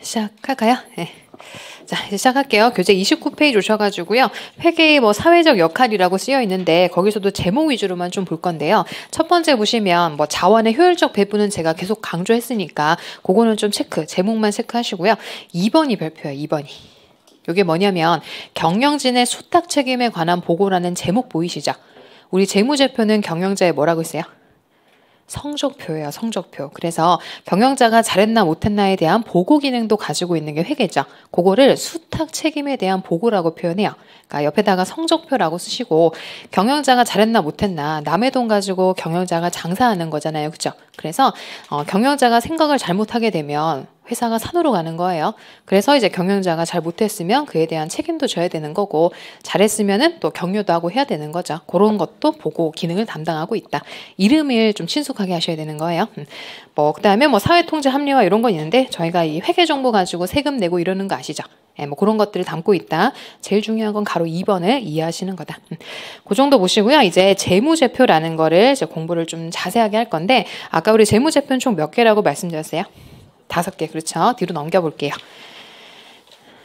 시작할까요? 네. 자, 이제 시작할게요. 교재 29페이지 오셔가지고요. 회계의 뭐 사회적 역할이라고 쓰여 있는데 거기서도 제목 위주로만 좀 볼 건데요. 첫 번째 보시면 뭐 자원의 효율적 배분은 제가 계속 강조했으니까 그거는 좀 체크, 제목만 체크하시고요. 2번이 별표예요. 2번이. 이게 뭐냐면 경영진의 수탁 책임에 관한 보고라는 제목 보이시죠? 우리 재무제표는 경영자의 뭐라고 했어요? 성적표예요. 성적표. 그래서 경영자가 잘했나 못했나에 대한 보고 기능도 가지고 있는 게 회계죠. 그거를 수탁 책임에 대한 보고라고 표현해요. 그러니까 옆에다가 성적표라고 쓰시고 경영자가 잘했나 못했나 남의 돈 가지고 경영자가 장사하는 거잖아요. 그렇죠? 그래서 경영자가 생각을 잘못하게 되면 회사가 산으로 가는 거예요. 그래서 이제 경영자가 잘 못했으면 그에 대한 책임도 져야 되는 거고 잘했으면은 또 격려도 하고 해야 되는 거죠. 그런 것도 보고 기능을 담당하고 있다. 이름을 좀 친숙하게 하셔야 되는 거예요. 뭐 그다음에 뭐 사회통제 합리화 이런 건 있는데 저희가 이 회계 정보 가지고 세금 내고 이러는 거 아시죠? 예, 뭐 그런 것들을 담고 있다. 제일 중요한 건 가로 2번을 이해하시는 거다. 그 정도 보시고요. 이제 재무제표라는 거를 이제 공부를 좀 자세하게 할 건데 아까 우리 재무제표는 총 몇 개라고 말씀드렸어요? 5개. 그렇죠. 뒤로 넘겨볼게요.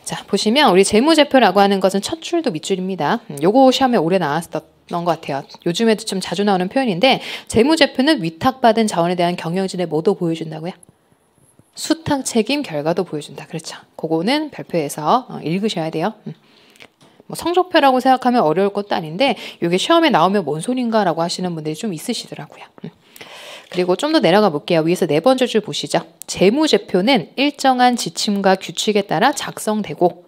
자, 보시면 우리 재무제표라고 하는 것은 첫 줄도 밑줄입니다. 요거 시험에 오래 나왔었던 것 같아요. 요즘에도 좀 자주 나오는 표현인데 재무제표는 위탁받은 자원에 대한 경영진의 뭐도 보여준다고요? 수탁 책임 결과도 보여준다. 그렇죠. 그거는 별표에서 읽으셔야 돼요. 뭐 성적표라고 생각하면 어려울 것도 아닌데 이게 시험에 나오면 뭔 소린가 라고 하시는 분들이 좀 있으시더라고요. 그리고 좀 더 내려가 볼게요. 위에서 네 번째 줄 보시죠. 재무제표는 일정한 지침과 규칙에 따라 작성되고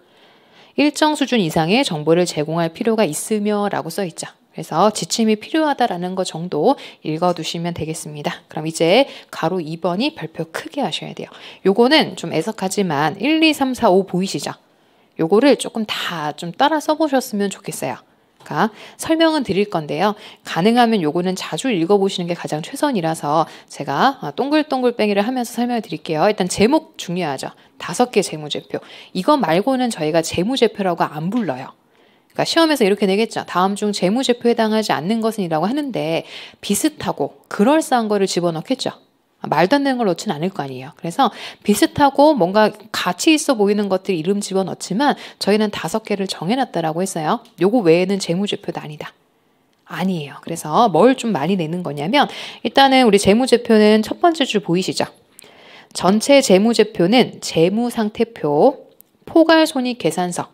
일정 수준 이상의 정보를 제공할 필요가 있으며 라고 써 있죠. 그래서 지침이 필요하다라는 거 정도 읽어두시면 되겠습니다. 그럼 이제 가로 2번이 별표 크게 하셔야 돼요. 요거는 좀 애석하지만 1, 2, 3, 4, 5 보이시죠? 요거를 조금 다 좀 따라 써보셨으면 좋겠어요. 그러니까 설명은 드릴 건데요. 가능하면 요거는 자주 읽어보시는 게 가장 최선이라서 제가 동글동글뱅이를 하면서 설명을 드릴게요. 일단 제목 중요하죠. 5개 재무제표. 이거 말고는 저희가 재무제표라고 안 불러요. 그러니까 시험에서 이렇게 내겠죠. 다음 중 재무제표에 해당하지 않는 것은 이라고 하는데 비슷하고 그럴싸한 거를 집어넣겠죠. 말도 안 되는 걸 넣지는 않을 거 아니에요. 그래서 비슷하고 뭔가 가치 있어 보이는 것들 이름 집어넣지만 저희는 5개를 정해놨다라고 했어요. 요거 외에는 재무제표도 아니다. 아니에요. 그래서 뭘 좀 많이 내는 거냐면 일단은 우리 재무제표는 첫 번째 줄 보이시죠? 전체 재무제표는 재무상태표, 포괄손익계산서,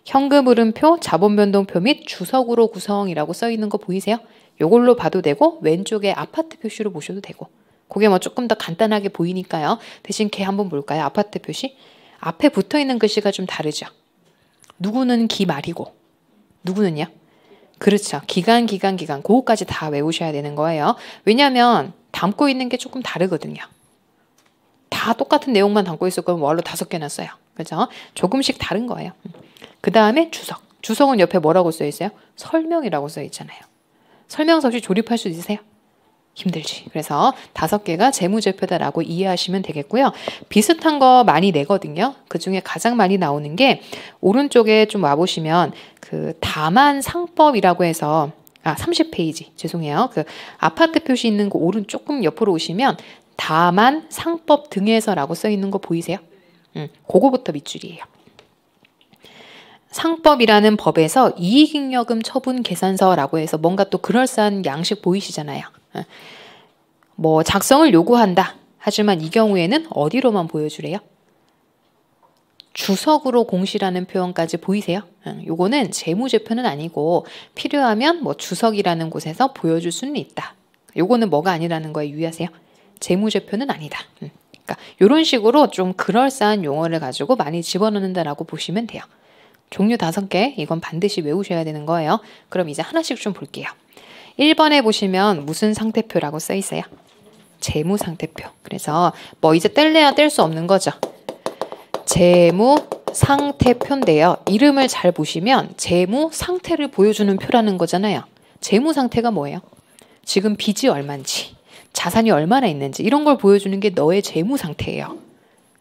현금흐름표, 자본변동표 및 주석으로 구성이라고 써 있는 거 보이세요? 요걸로 봐도 되고 왼쪽에 아파트 표시로 보셔도 되고 그게 뭐 조금 더 간단하게 보이니까요. 대신 걔 한번 볼까요? 아파트 표시. 앞에 붙어있는 글씨가 좀 다르죠. 누구는 기말이고 누구는요? 그렇죠. 기간. 그거까지 다 외우셔야 되는 거예요. 왜냐하면 담고 있는 게 조금 다르거든요. 다 똑같은 내용만 담고 있을 거면 뭘로 5개 놨어요. 그렇죠? 조금씩 다른 거예요. 그 다음에 주석. 주석은 옆에 뭐라고 써 있어요? 설명이라고 써 있잖아요. 설명서 없이 조립할 수 있으세요? 힘들지. 그래서 5개가 재무제표다라고 이해하시면 되겠고요. 비슷한 거 많이 내거든요. 그중에 가장 많이 나오는 게 오른쪽에 좀 와보시면 그 다만상법이라고 해서 30페이지 죄송해요. 그 아파트 표시 있는 거 오른 조금 옆으로 오시면 다만상법 등에서라고 써 있는 거 보이세요? 그거부터 밑줄이에요. 상법이라는 법에서 이익잉여금 처분 계산서라고 해서 뭔가 또 그럴싸한 양식 보이시잖아요. 뭐 작성을 요구한다. 하지만 이 경우에는 어디로만 보여주래요? 주석으로 공시라는 표현까지 보이세요? 요거는 재무제표는 아니고 필요하면 뭐 주석이라는 곳에서 보여줄 수는 있다. 요거는 뭐가 아니라는 거에 유의하세요. 재무제표는 아니다. 그러니까 이런 식으로 좀 그럴싸한 용어를 가지고 많이 집어넣는다라고 보시면 돼요. 종류 5개 이건 반드시 외우셔야 되는 거예요. 그럼 이제 하나씩 좀 볼게요. 1번에 보시면 무슨 상태표라고 써 있어요? 재무상태표. 그래서 뭐 이제 뗄래야 뗄 수 없는 거죠. 재무상태표인데요. 이름을 잘 보시면 재무상태를 보여주는 표라는 거잖아요. 재무상태가 뭐예요? 지금 빚이 얼마인지, 자산이 얼마나 있는지 이런 걸 보여주는 게 너의 재무상태예요.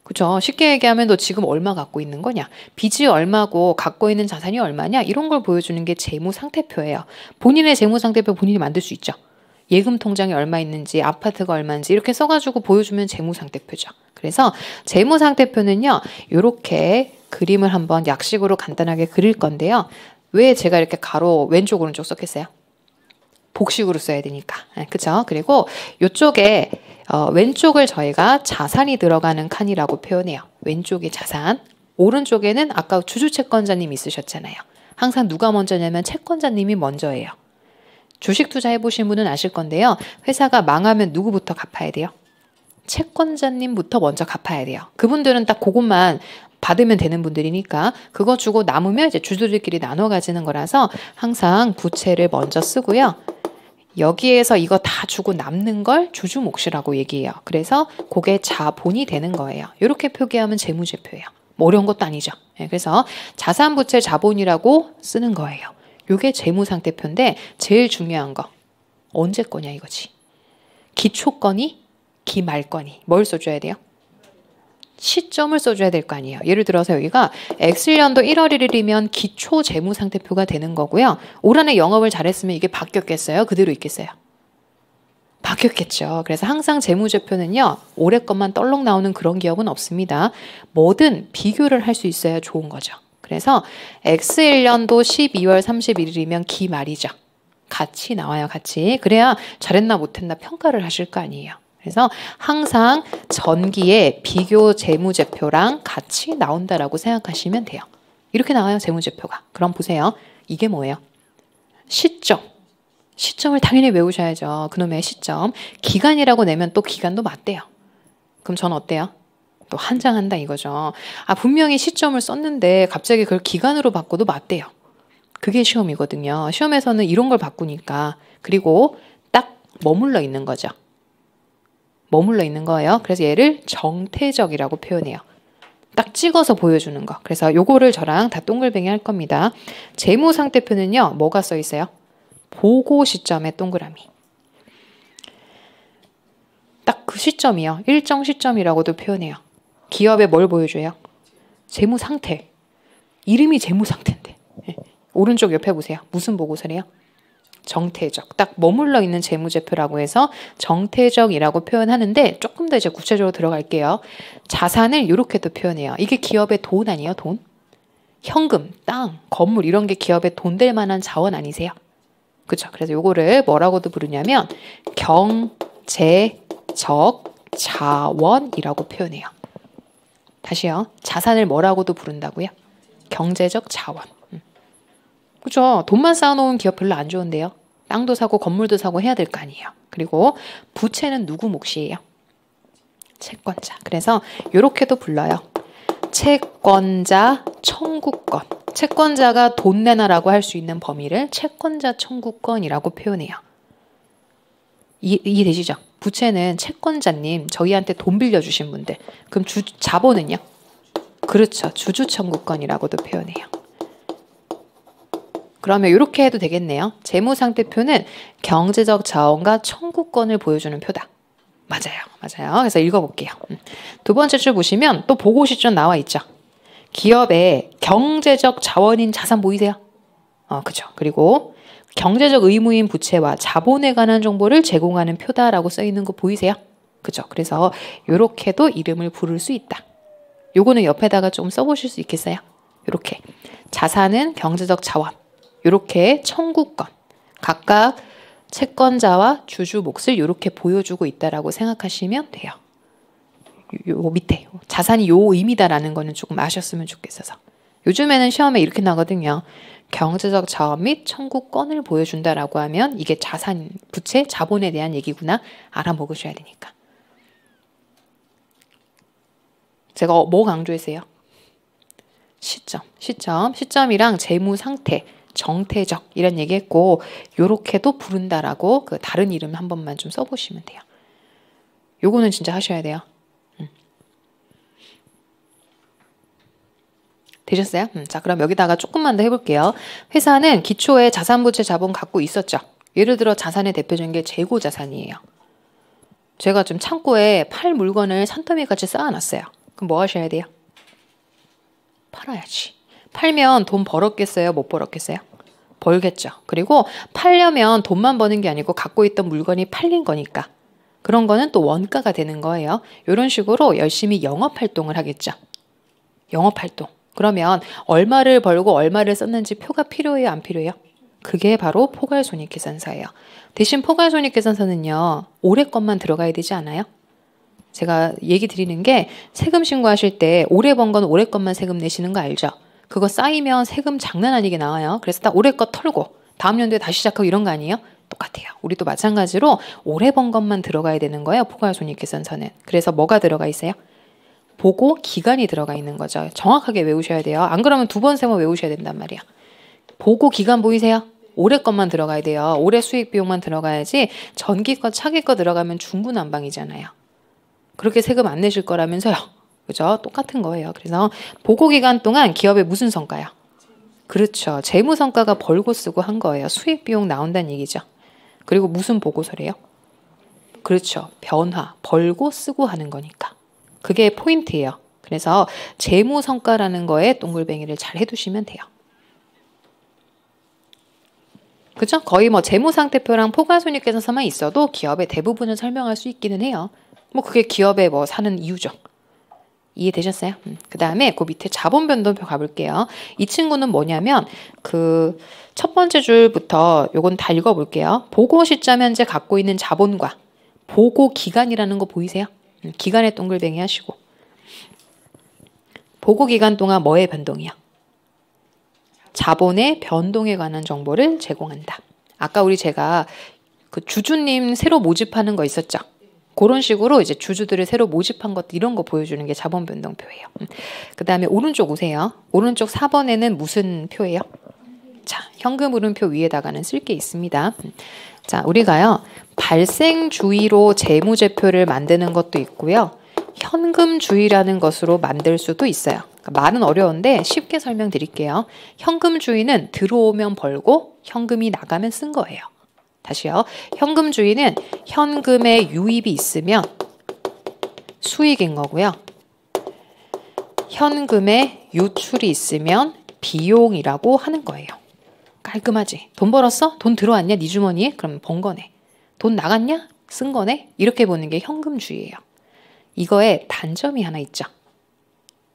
그죠? 쉽게 얘기하면 너 지금 얼마 갖고 있는 거냐? 빚이 얼마고 갖고 있는 자산이 얼마냐? 이런 걸 보여주는 게 재무상태표예요. 본인의 재무상태표 본인이 만들 수 있죠. 예금 통장에 얼마 있는지, 아파트가 얼마인지 이렇게 써가지고 보여주면 재무상태표죠. 그래서 재무상태표는요, 이렇게 그림을 한번 약식으로 간단하게 그릴 건데요. 왜 제가 이렇게 가로 왼쪽 오른쪽 썼겠어요? 복식으로 써야 되니까. 그쵸? 그리고 이쪽에 왼쪽을 저희가 자산이 들어가는 칸이라고 표현해요. 왼쪽이 자산. 오른쪽에는 아까 주주채권자님 있으셨잖아요. 항상 누가 먼저냐면 채권자님이 먼저예요. 주식 투자 해보신 분은 아실 건데요. 회사가 망하면 누구부터 갚아야 돼요? 채권자님부터 먼저 갚아야 돼요. 그분들은 딱 그것만 받으면 되는 분들이니까 그거 주고 남으면 이제 주주들끼리 나눠 가지는 거라서 항상 부채를 먼저 쓰고요. 여기에서 이거 다 주고 남는 걸 주주 몫이라고 얘기해요. 그래서 그게 자본이 되는 거예요. 이렇게 표기하면 재무제표예요. 뭐 어려운 것도 아니죠. 그래서 자산, 부채, 자본이라고 쓰는 거예요. 이게 재무상태표인데 제일 중요한 거 언제 거냐 이거지. 기초건이 기말건이 뭘 써줘야 돼요? 시점을 써줘야 될 거 아니에요. 예를 들어서 여기가 X년도 1월 1일이면 기초 재무상태표가 되는 거고요. 올 한해 영업을 잘했으면 이게 바뀌었겠어요? 그대로 있겠어요? 바뀌었겠죠. 그래서 항상 재무제표는요. 올해 것만 떨렁 나오는 그런 기업은 없습니다. 뭐든 비교를 할 수 있어야 좋은 거죠. 그래서 X1년도 12월 31일이면 기말이죠. 같이 나와요. 같이. 그래야 잘했나 못했나 평가를 하실 거 아니에요. 그래서 항상 전기의 비교 재무제표랑 같이 나온다라고 생각하시면 돼요. 이렇게 나와요. 재무제표가. 그럼 보세요. 이게 뭐예요? 시점. 시점을 당연히 외우셔야죠. 그놈의 시점. 기간이라고 내면 또 기간도 맞대요. 그럼 전 어때요? 또 한장한다 이거죠. 아, 분명히 시점을 썼는데 갑자기 그걸 기간으로 바꿔도 맞대요. 그게 시험이거든요. 시험에서는 이런 걸 바꾸니까. 그리고 딱 머물러 있는 거죠. 머물러 있는 거예요. 그래서 얘를 정태적이라고 표현해요. 딱 찍어서 보여주는 거. 그래서 요거를 저랑 다 동글뱅이 할 겁니다. 재무상태표는요. 뭐가 써 있어요? 보고 시점의 동그라미. 딱 그 시점이요. 일정 시점이라고도 표현해요. 기업에 뭘 보여줘요? 재무상태. 이름이 재무상태인데. 오른쪽 옆에 보세요. 무슨 보고서래요? 정태적. 딱 머물러 있는 재무제표라고 해서 정태적이라고 표현하는데 조금 더 이제 구체적으로 들어갈게요. 자산을 이렇게도 표현해요. 이게 기업의 돈 아니에요? 돈? 현금, 땅, 건물 이런 게 기업의 돈 될 만한 자원 아니세요? 그렇죠. 그래서 요거를 뭐라고도 부르냐면 경제적 자원이라고 표현해요. 다시요. 자산을 뭐라고도 부른다고요? 경제적 자원. 그죠? 돈만 쌓아놓은 기업 별로 안 좋은데요. 땅도 사고 건물도 사고 해야 될 거 아니에요. 그리고 부채는 누구 몫이에요? 채권자. 그래서 이렇게도 불러요. 채권자 청구권. 채권자가 돈 내놔라고 할 수 있는 범위를 채권자 청구권이라고 표현해요. 이해되시죠? 부채는 채권자님, 저희한테 돈 빌려주신 분들. 그럼 자본은요? 그렇죠. 주주 청구권이라고도 표현해요. 그러면 이렇게 해도 되겠네요. 재무상태표는 경제적 자원과 청구권을 보여주는 표다. 맞아요. 맞아요. 그래서 읽어볼게요. 두 번째 줄 보시면 또 보고 시점 나와 있죠. 기업의 경제적 자원인 자산 보이세요? 그죠. 그리고 경제적 의무인 부채와 자본에 관한 정보를 제공하는 표다라고 써 있는 거 보이세요? 그죠. 그래서 이렇게도 이름을 부를 수 있다. 요거는 옆에다가 좀 써보실 수 있겠어요? 이렇게. 자산은 경제적 자원. 이렇게 청구권, 각각 채권자와 주주 몫을 이렇게 보여주고 있다라고 생각하시면 돼요. 요 밑에 자산이 요 의미다라는 거는 조금 아셨으면 좋겠어서. 요즘에는 시험에 이렇게 나거든요. 경제적 자원 및 청구권을 보여준다라고 하면 이게 자산, 부채, 자본에 대한 얘기구나 알아먹으셔야 되니까. 제가 뭐 강조했어요? 시점이랑 재무 상태. 정태적 이런 얘기했고 요렇게도 부른다라고 그 다른 이름 한 번만 좀 써보시면 돼요. 요거는 진짜 하셔야 돼요. 되셨어요? 자, 그럼 여기다가 조금만 더 해볼게요. 회사는 기초에 자산부채 자본 갖고 있었죠. 예를 들어 자산의 대표적인 게 재고자산이에요. 제가 좀 창고에 팔 물건을 산더미같이 쌓아놨어요. 그럼 뭐 하셔야 돼요? 팔아야지. 팔면 돈 벌었겠어요? 못 벌었겠어요? 벌겠죠. 그리고 팔려면 돈만 버는 게 아니고 갖고 있던 물건이 팔린 거니까. 그런 거는 또 원가가 되는 거예요. 이런 식으로 열심히 영업활동을 하겠죠. 영업활동. 그러면 얼마를 벌고 얼마를 썼는지 표가 필요해요? 안 필요해요? 그게 바로 포괄손익계산서예요. 대신 포괄손익계산서는요. 올해 것만 들어가야 되지 않아요? 제가 얘기 드리는 게 세금 신고하실 때 올해 번 건 올해 것만 세금 내시는 거 알죠? 그거 쌓이면 세금 장난 아니게 나와요. 그래서 딱 올해 거 털고 다음 연도에 다시 시작하고 이런 거 아니에요? 똑같아요. 우리도 마찬가지로 올해 번 것만 들어가야 되는 거예요. 포괄손익계산서는. 그래서 뭐가 들어가 있어요? 보고 기간이 들어가 있는 거죠. 정확하게 외우셔야 돼요. 안 그러면 두 번, 세 번 외우셔야 된단 말이야. 보고 기간 보이세요? 올해 것만 들어가야 돼요. 올해 수익 비용만 들어가야지 전기 거, 차기 거 들어가면 중구난방이잖아요. 그렇게 세금 안 내실 거라면서요. 그죠? 똑같은 거예요. 그래서 보고 기간 동안 기업의 무슨 성과요? 그렇죠. 재무 성과가 벌고 쓰고 한 거예요. 수익 비용 나온다는 얘기죠. 그리고 무슨 보고서래요? 그렇죠. 변화, 벌고 쓰고 하는 거니까. 그게 포인트예요. 그래서 재무 성과라는 거에 동글뱅이를 잘 해두시면 돼요. 그죠? 거의 뭐 재무상태표랑 포괄손익계산서만 있어도 기업의 대부분을 설명할 수 있기는 해요. 뭐 그게 기업에 뭐 사는 이유죠. 이해되셨어요? 그 다음에 그 밑에 자본변동표 가볼게요. 이 친구는 뭐냐면 그 첫 번째 줄부터 요건 다 읽어볼게요. 보고 시점 현재 갖고 있는 자본과 보고 기간이라는 거 보이세요? 기간에 동글뱅이 하시고 보고 기간 동안 뭐의 변동이요? 자본의 변동에 관한 정보를 제공한다. 아까 제가 그 주주님 새로 모집하는 거 있었죠? 그런 식으로 이제 주주들을 새로 모집한 것 이런 거 보여주는 게 자본 변동표예요. 그 다음에 오른쪽 오세요. 오른쪽 4번에는 무슨 표예요? 자, 현금 흐름표 위에다가는 쓸 게 있습니다. 자, 우리가요 발생주의로 재무제표를 만드는 것도 있고요. 현금주의라는 것으로 만들 수도 있어요. 말은 어려운데 쉽게 설명드릴게요. 현금주의는 들어오면 벌고 현금이 나가면 쓴 거예요. 다시요. 현금주의는 현금의 유입이 있으면 수익인 거고요. 현금의 유출이 있으면 비용이라고 하는 거예요. 깔끔하지? 돈 벌었어? 돈 들어왔냐? 네 주머니에? 그럼 번 거네. 돈 나갔냐? 쓴 거네? 이렇게 보는 게 현금주의예요. 이거에 단점이 하나 있죠.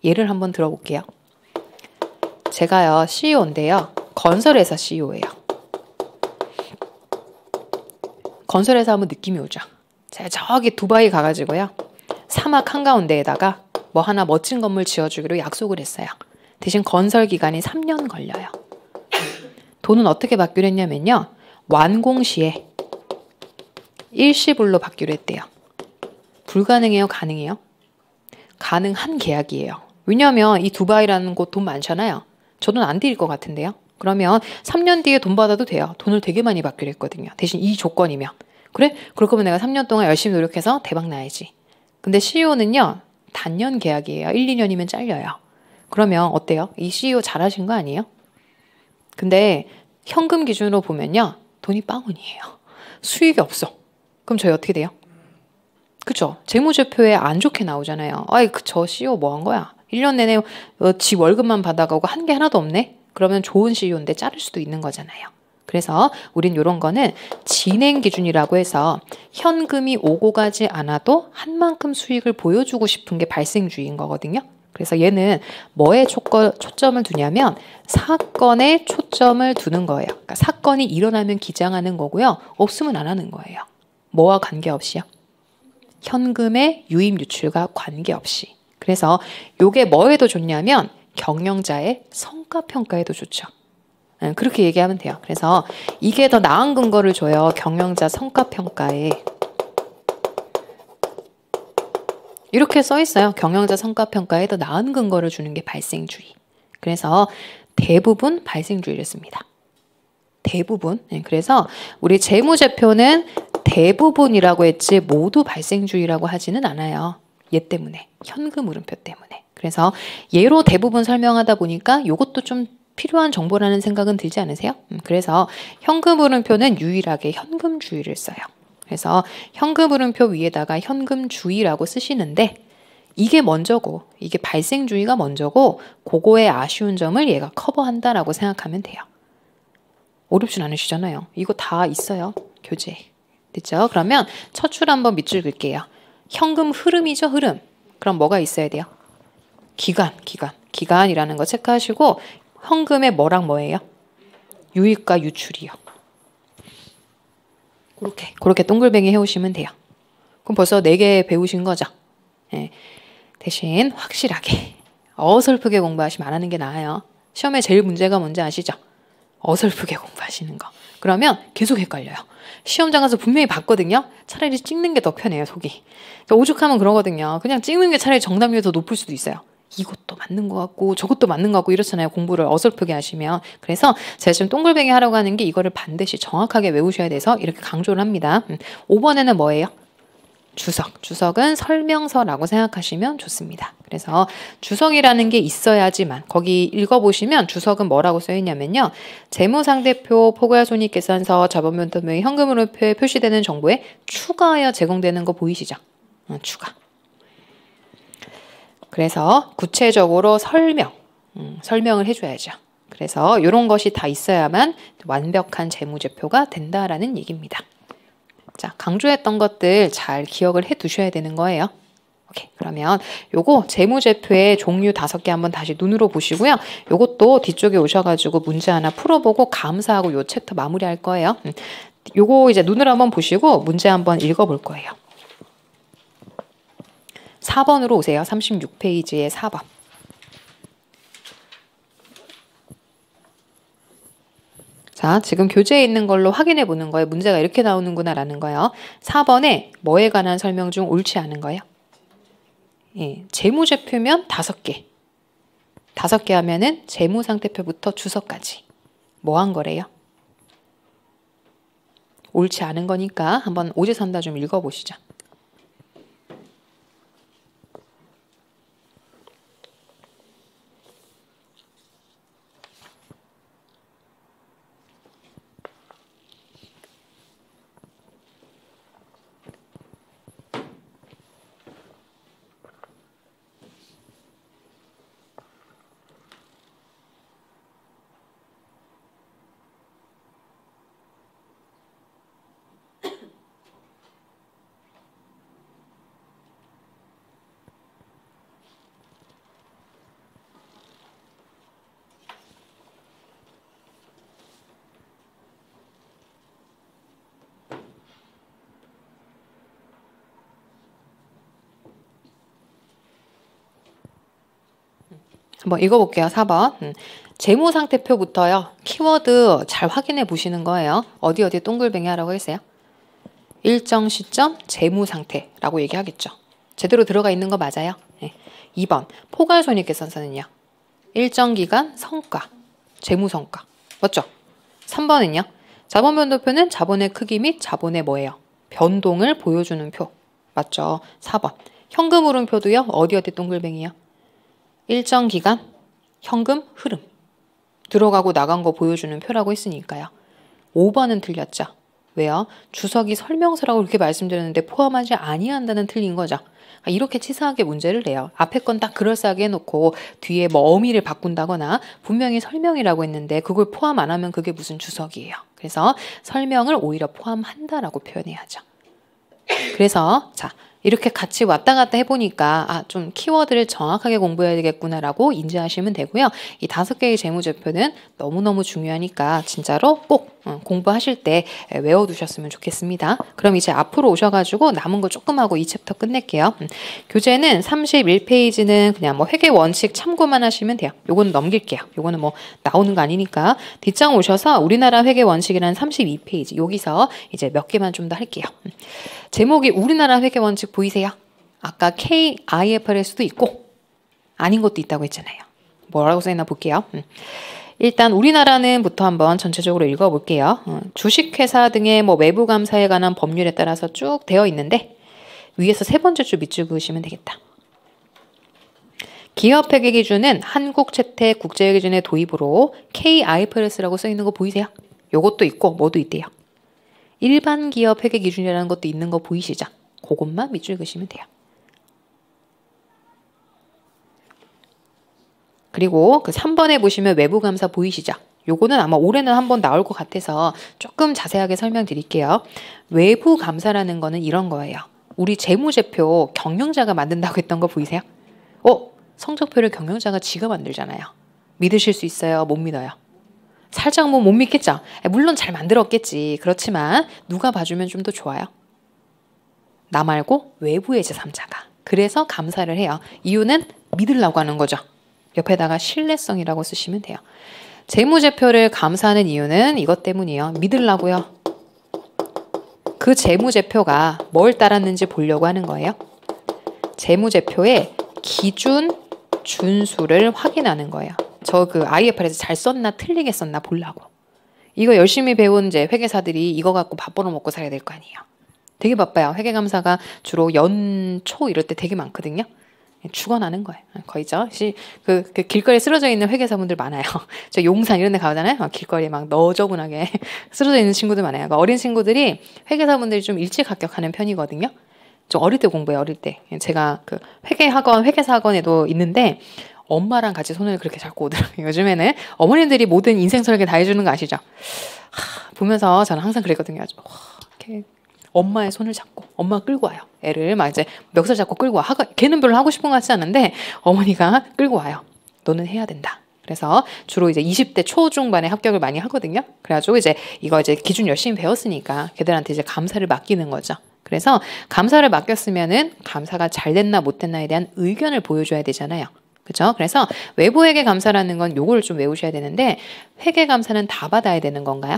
예를 한번 들어볼게요. 제가요 CEO인데요. 건설회사 CEO예요. 건설회사 하면 느낌이 오죠. 제가 저기 두바이 가가지고요. 사막 한가운데에다가 뭐 하나 멋진 건물 지어주기로 약속을 했어요. 대신 건설 기간이 3년 걸려요. 돈은 어떻게 받기로 했냐면요. 완공 시에 일시불로 받기로 했대요. 불가능해요? 가능해요? 가능한 계약이에요. 왜냐하면 이 두바이라는 곳 돈 많잖아요. 저 돈 안 드릴 것 같은데요. 그러면 3년 뒤에 돈 받아도 돼요. 돈을 되게 많이 받기로 했거든요. 대신 이 조건이면. 그래? 그럴 거면 내가 3년 동안 열심히 노력해서 대박 나야지. 근데 CEO는요. 단년 계약이에요. 1, 2년이면 잘려요. 그러면 어때요? 이 CEO 잘하신 거 아니에요? 근데 현금 기준으로 보면요. 돈이 빵원이에요. 수익이 없어. 그럼 저희 어떻게 돼요? 그쵸? 재무제표에 안 좋게 나오잖아요. 아이, 저 CEO 뭐 한 거야? 1년 내내 지 월급만 받아가고 한 게 하나도 없네? 그러면 좋은 CEO인데 자를 수도 있는 거잖아요. 그래서 우린 이런 거는 진행 기준이라고 해서 현금이 오고 가지 않아도 한 만큼 수익을 보여주고 싶은 게 발생주의인 거거든요. 그래서 얘는 뭐에 초점을 두냐면 사건에 초점을 두는 거예요. 그러니까 사건이 일어나면 기장하는 거고요. 없으면 안 하는 거예요. 뭐와 관계없이요? 현금의 유입 유출과 관계없이. 그래서 이게 뭐에도 좋냐면 경영자의 성과평가에도 좋죠. 그렇게 얘기하면 돼요. 그래서 이게 더 나은 근거를 줘요. 경영자 성과평가에. 이렇게 써 있어요. 경영자 성과평가에 더 나은 근거를 주는 게 발생주의. 그래서 대부분 발생주의를 씁니다. 대부분. 그래서 우리 재무제표는 대부분이라고 했지 모두 발생주의라고 하지는 않아요. 얘 때문에. 현금 흐름표 때문에. 그래서 얘로 대부분 설명하다 보니까 이것도 좀 필요한 정보라는 생각은 들지 않으세요? 그래서 현금 흐름표는 유일하게 현금주의를 써요. 그래서 현금 흐름표 위에다가 현금주의라고 쓰시는데 이게 먼저고 이게 발생주의가 먼저고 그거의 아쉬운 점을 얘가 커버한다라고 생각하면 돼요. 어렵진 않으시잖아요. 이거 다 있어요. 교재. 됐죠? 그러면 첫 줄 한번 밑줄 긋게요. 현금 흐름이죠, 흐름. 그럼 뭐가 있어야 돼요? 기간이라는 거 체크하시고 현금의 뭐랑 뭐예요? 유입과 유출이요. 그렇게 동글뱅이 해오시면 돼요. 그럼 벌써 4개 배우신 거죠? 네. 대신 확실하게 어설프게 공부하시면 안 하는 게 나아요. 시험에 제일 문제가 뭔지 아시죠? 어설프게 공부하시는 거. 그러면 계속 헷갈려요. 시험장 가서 분명히 봤거든요. 차라리 찍는 게 더 편해요, 속이. 오죽하면 그러거든요. 그냥 찍는 게 차라리 정답률이 더 높을 수도 있어요. 이것도 맞는 것 같고 저것도 맞는 것 같고 이렇잖아요. 공부를 어설프게 하시면. 그래서 제가 지금 동글뱅이 하라고 하는 게 이거를 반드시 정확하게 외우셔야 돼서 이렇게 강조를 합니다. 5번에는 뭐예요? 주석은 설명서라고 생각하시면 좋습니다. 그래서 주석이라는 게 있어야지만 거기 읽어보시면 주석은 뭐라고 써있냐면요. 재무상대표, 포괄손익계산서, 자본변동명의 현금흐름표에 표시되는 정보에 추가하여 제공되는 거 보이시죠? 추가. 그래서 구체적으로 설명을 해줘야죠. 그래서 이런 것이 다 있어야만 완벽한 재무제표가 된다라는 얘기입니다. 자, 강조했던 것들 잘 기억을 해 두셔야 되는 거예요. 오케이. 그러면 요거 재무제표의 종류 5개 한번 다시 눈으로 보시고요. 요것도 뒤쪽에 오셔가지고 문제 하나 풀어보고 감사하고 요 챕터 마무리할 거예요. 요거 이제 눈으로 한번 보시고 문제 한번 읽어볼 거예요. 4번으로 오세요. 36페이지에 4번. 자, 지금 교재에 있는 걸로 확인해 보는 거예요. 문제가 이렇게 나오는구나 라는 거예요. 4번에 뭐에 관한 설명 중 옳지 않은 거예요? 예, 재무제표면 5개. 5개 하면은 재무상태표부터 주석까지. 뭐 한 거래요? 옳지 않은 거니까 한번 오지선다 좀 읽어보시죠. 한번 읽어볼게요. 4번. 재무상태표부터요. 키워드 잘 확인해 보시는 거예요. 어디 동글뱅이 하라고 했어요? 일정 시점 재무상태라고 얘기하겠죠. 제대로 들어가 있는 거 맞아요? 네. 2번. 포괄손익계산서는요. 일정 기간 성과, 재무성과. 맞죠? 3번은요. 자본변동표는 자본의 크기 및 자본의 뭐예요? 변동을 보여주는 표. 맞죠? 4번. 현금흐름표도요. 어디 동글뱅이요? 일정 기간, 현금 흐름. 들어가고 나간 거 보여주는 표라고 했으니까요. 5번은 틀렸죠. 왜요? 주석이 설명서라고 이렇게 말씀드렸는데 포함하지 아니한다는 틀린 거죠. 이렇게 치사하게 문제를 내요. 앞에 건 딱 그럴싸하게 해놓고 뒤에 뭐 어미를 바꾼다거나 분명히 설명이라고 했는데 그걸 포함 안 하면 그게 무슨 주석이에요. 그래서 설명을 오히려 포함한다라고 표현해야죠. 그래서 자, 이렇게 같이 왔다 갔다 해보니까 좀 키워드를 정확하게 공부해야 되겠구나라고 인지하시면 되고요. 이 5개의 재무제표는 너무너무 중요하니까 진짜로 꼭 공부하실 때 외워두셨으면 좋겠습니다. 그럼 이제 앞으로 오셔가지고 남은 거 조금 하고 이 챕터 끝낼게요. 교재는 31페이지는 그냥 뭐 회계 원칙 참고만 하시면 돼요. 요거는 넘길게요. 요거는 뭐 나오는 거 아니니까 뒷장 오셔서 우리나라 회계 원칙이라는 32페이지 여기서 이제 몇 개만 좀 더 할게요. 제목이 우리나라 회계 원칙 보이세요? 아까 KIFRS도 있고 아닌 것도 있다고 했잖아요. 뭐라고 써있나 볼게요. 일단 우리나라는부터 한번 전체적으로 읽어볼게요. 주식회사 등의 뭐 외부 감사에 관한 법률에 따라서 쭉 되어 있는데 위에서 3번째 줄 밑줄 그으시면 되겠다. 기업 회계 기준은 한국 채택 국제 기준의 도입으로 KIFRS라고 써있는 거 보이세요? 요것도 있고 뭐도 있대요. 일반 기업 회계 기준이라는 것도 있는 거 보이시죠? 그것만 밑줄 그으시면 돼요. 그리고 그 3번에 보시면 외부 감사 보이시죠? 요거는 아마 올해는 한번 나올 것 같아서 조금 자세하게 설명드릴게요. 외부 감사라는 거는 이런 거예요. 우리 재무제표 경영자가 만든다고 했던 거 보이세요? 성적표를 경영자가 지가 만들잖아요. 믿으실 수 있어요? 못 믿어요? 살짝 못 믿겠죠? 물론 잘 만들었겠지. 그렇지만 누가 봐주면 좀 더 좋아요? 나 말고 외부의 제3자가. 그래서 감사를 해요. 이유는 믿으려고 하는 거죠. 옆에다가 신뢰성이라고 쓰시면 돼요. 재무제표를 감사하는 이유는 이것 때문이에요. 믿으려고요. 그 재무제표가 뭘 따랐는지 보려고 하는 거예요. 재무제표의 기준 준수를 확인하는 거예요. 저 그 IFRS 잘 썼나 틀리게 썼나 보려고. 이거 열심히 배운 이제 회계사들이 이거 갖고 밥 벌어먹고 살아야 될 거 아니에요. 되게 바빠요. 회계감사가 주로 연초 이럴 때 되게 많거든요. 죽어나는 거예요. 거의죠. 그 길거리에 쓰러져 있는 회계사분들 많아요. 저 용산 이런 데 가잖아요. 길거리에 막 너저분하게 쓰러져 있는 친구들 많아요. 그러니까 어린 친구들이 회계사분들이 좀 일찍 합격하는 편이거든요. 좀 어릴 때 공부해요. 어릴 때. 제가 그 회계사 학원에도 있는데 엄마랑 같이 손을 그렇게 잡고 오더라고요. 요즘에는 어머님들이 모든 인생 설계 다 해주는 거 아시죠? 보면서 저는 항상 그랬거든요. 이렇게 엄마의 손을 잡고 엄마 끌고 와요. 애를 막 이제 멱살 잡고 끌고 와. 걔는 별로 하고 싶은 것 같지 않은데 어머니가 끌고 와요. 너는 해야 된다. 그래서 주로 이제 20대 초중반에 합격을 많이 하거든요. 그래가지고 이제 이거 이제 기준 열심히 배웠으니까 걔들한테 이제 감사를 맡기는 거죠. 그래서 감사를 맡겼으면은 감사가 잘 됐나 못 됐나에 대한 의견을 보여줘야 되잖아요. 그죠? 그래서 외부 회계 감사라는 건 요거를 좀 외우셔야 되는데 회계 감사는 다 받아야 되는 건가요?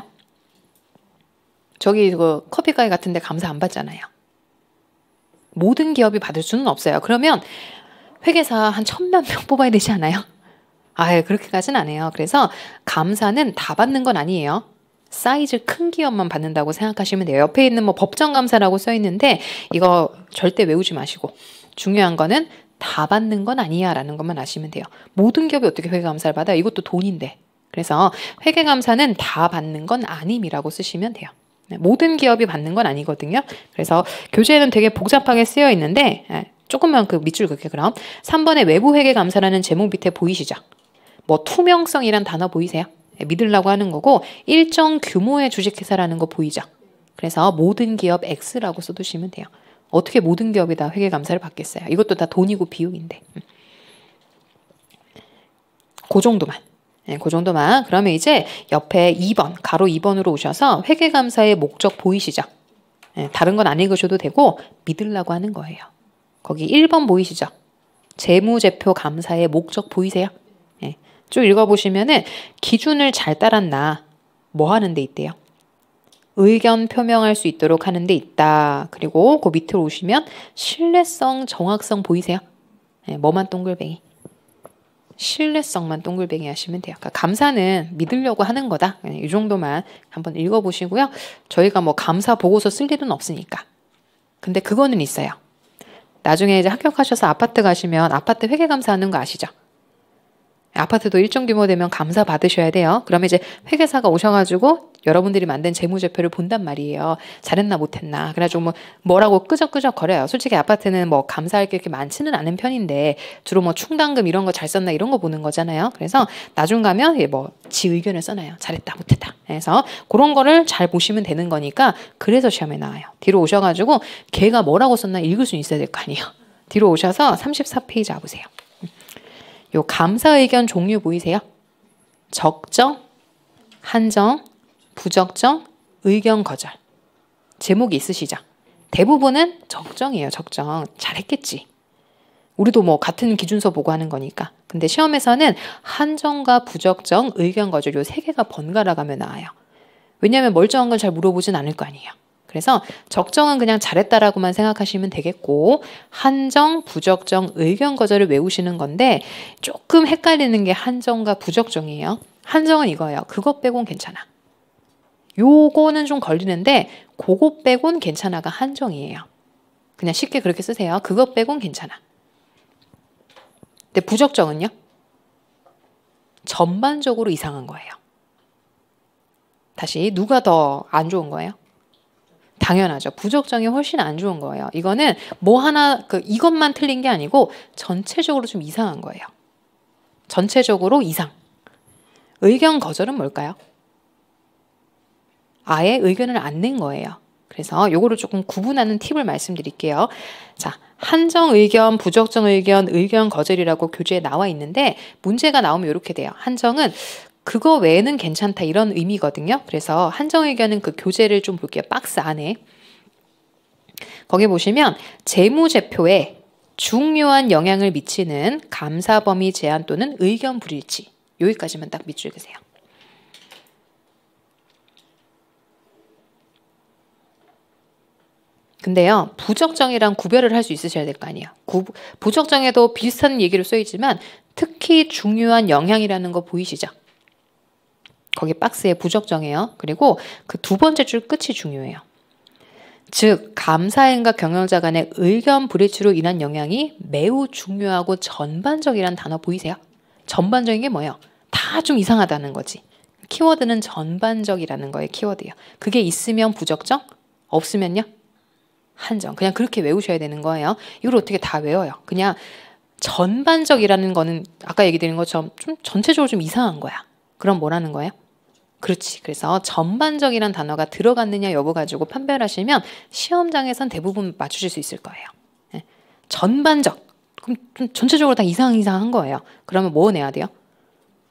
저기 그 커피 가게 같은 데 감사 안 받잖아요. 모든 기업이 받을 수는 없어요. 그러면 회계사 한 1000몇 명 뽑아야 되지 않아요? 그렇게까지는 안 해요. 그래서 감사는 다 받는 건 아니에요. 사이즈 큰 기업만 받는다고 생각하시면 돼요. 옆에 있는 뭐 법정감사라고 써 있는데 이거 절대 외우지 마시고 중요한 거는 다 받는 건 아니야 라는 것만 아시면 돼요. 모든 기업이 어떻게 회계감사를 받아요? 이것도 돈인데. 그래서 회계감사는 다 받는 건 아님이라고 쓰시면 돼요. 모든 기업이 받는 건 아니거든요. 그래서 교재에는 되게 복잡하게 쓰여 있는데 조금만 그 밑줄 긋게 그럼 3번의 외부 회계감사라는 제목 밑에 보이시죠? 뭐 투명성이란 단어 보이세요? 믿으려고 하는 거고 일정 규모의 주식회사라는 거 보이죠? 그래서 모든 기업 X라고 써두시면 돼요. 어떻게 모든 기업이 다 회계감사를 받겠어요? 이것도 다 돈이고 비용인데. 그 정도만. 그 정도만. 그러면 이제 옆에 2번, 가로 2번으로 오셔서 회계감사의 목적 보이시죠? 다른 건 안 읽으셔도 되고 믿으려고 하는 거예요. 거기 1번 보이시죠? 재무제표 감사의 목적 보이세요? 쭉 읽어보시면은 기준을 잘 따랐나 뭐 하는 데 있대요? 의견 표명할 수 있도록 하는 데 있다. 그리고 그 밑으로 오시면 신뢰성, 정확성 보이세요? 뭐만 동글뱅이? 신뢰성만 동글뱅이 하시면 돼요. 그러니까 감사는 믿으려고 하는 거다. 이 정도만 한번 읽어보시고요. 저희가 뭐 감사 보고서 쓸 일은 없으니까. 근데 그거는 있어요. 나중에 이제 합격하셔서 아파트 가시면 아파트 회계감사하는 거 아시죠? 아파트도 일정 규모 되면 감사 받으셔야 돼요. 그러면 이제 회계사가 오셔가지고 여러분들이 만든 재무제표를 본단 말이에요. 잘했나 못했나. 그래가지고 뭐라고 끄적끄적 거려요. 솔직히 아파트는 뭐 감사할 게 그렇게 많지는 않은 편인데 주로 뭐 충당금 이런 거 잘 썼나 이런 거 보는 거잖아요. 그래서 나중 가면 뭐 지 의견을 써놔요. 잘했다 못했다. 그래서 그런 거를 잘 보시면 되는 거니까 그래서 시험에 나와요. 뒤로 오셔가지고 걔가 뭐라고 썼나 읽을 수 있어야 될 거 아니에요. 뒤로 오셔서 34페이지 와보세요. 요 감사 의견 종류 보이세요? 적정, 한정, 부적정, 의견 거절. 제목이 있으시죠? 대부분은 적정이에요. 적정. 잘했겠지. 우리도 뭐 같은 기준서 보고 하는 거니까. 근데 시험에서는 한정과 부적정, 의견 거절 요 세 개가 번갈아 가며 나와요. 왜냐하면 멀쩡한 걸 잘 물어보진 않을 거 아니에요. 그래서 적정은 그냥 잘했다라고만 생각하시면 되겠고 한정, 부적정, 의견 거절을 외우시는 건데 조금 헷갈리는 게 한정과 부적정이에요. 한정은 이거예요. 그것 빼곤 괜찮아. 요거는 좀 걸리는데 그거 빼곤 괜찮아가 한정이에요. 그냥 쉽게 그렇게 쓰세요. 그것 빼곤 괜찮아. 근데 부적정은요? 전반적으로 이상한 거예요. 다시 누가 더 안 좋은 거예요? 당연하죠. 부적정이 훨씬 안 좋은 거예요. 이거는 뭐 하나 이것만 틀린 게 아니고 전체적으로 좀 이상한 거예요. 전체적으로 이상. 의견 거절은 뭘까요? 아예 의견을 안 낸 거예요. 그래서 요거를 조금 구분하는 팁을 말씀드릴게요. 자, 한정 의견, 부적정 의견, 의견 거절이라고 교재에 나와 있는데 문제가 나오면 이렇게 돼요. 한정은 그거 외에는 괜찮다 이런 의미거든요. 그래서 한정 의견은 그 교재를 좀 볼게요. 박스 안에. 거기 보시면 재무제표에 중요한 영향을 미치는 감사 범위 제한 또는 의견 불일치. 여기까지만 딱 밑줄 그세요. 근데요, 부적정이랑 구별을 할 수 있으셔야 될 거 아니에요. 부적정에도 비슷한 얘기를 써있지만 특히 중요한 영향이라는 거 보이시죠? 거기 박스에 부적정해요. 그리고 그 두 번째 줄 끝이 중요해요. 즉, 감사인과 경영자 간의 의견 불일치로 인한 영향이 매우 중요하고 전반적이란 단어 보이세요? 전반적인 게 뭐예요? 다 좀 이상하다는 거지. 키워드는 전반적이라는 거예요. 키워드예요. 그게 있으면 부적정, 없으면요? 한정. 그냥 그렇게 외우셔야 되는 거예요. 이걸 어떻게 다 외워요? 그냥 전반적이라는 거는 아까 얘기 드린 것처럼 좀 전체적으로 좀 이상한 거야. 그럼 뭐라는 거예요? 그렇지. 그래서 전반적이란 단어가 들어갔느냐 여부 가지고 판별하시면 시험장에선 대부분 맞추실 수 있을 거예요. 네. 전반적. 그럼 좀 전체적으로 다 이상한 거예요. 그러면 뭐 내야 돼요?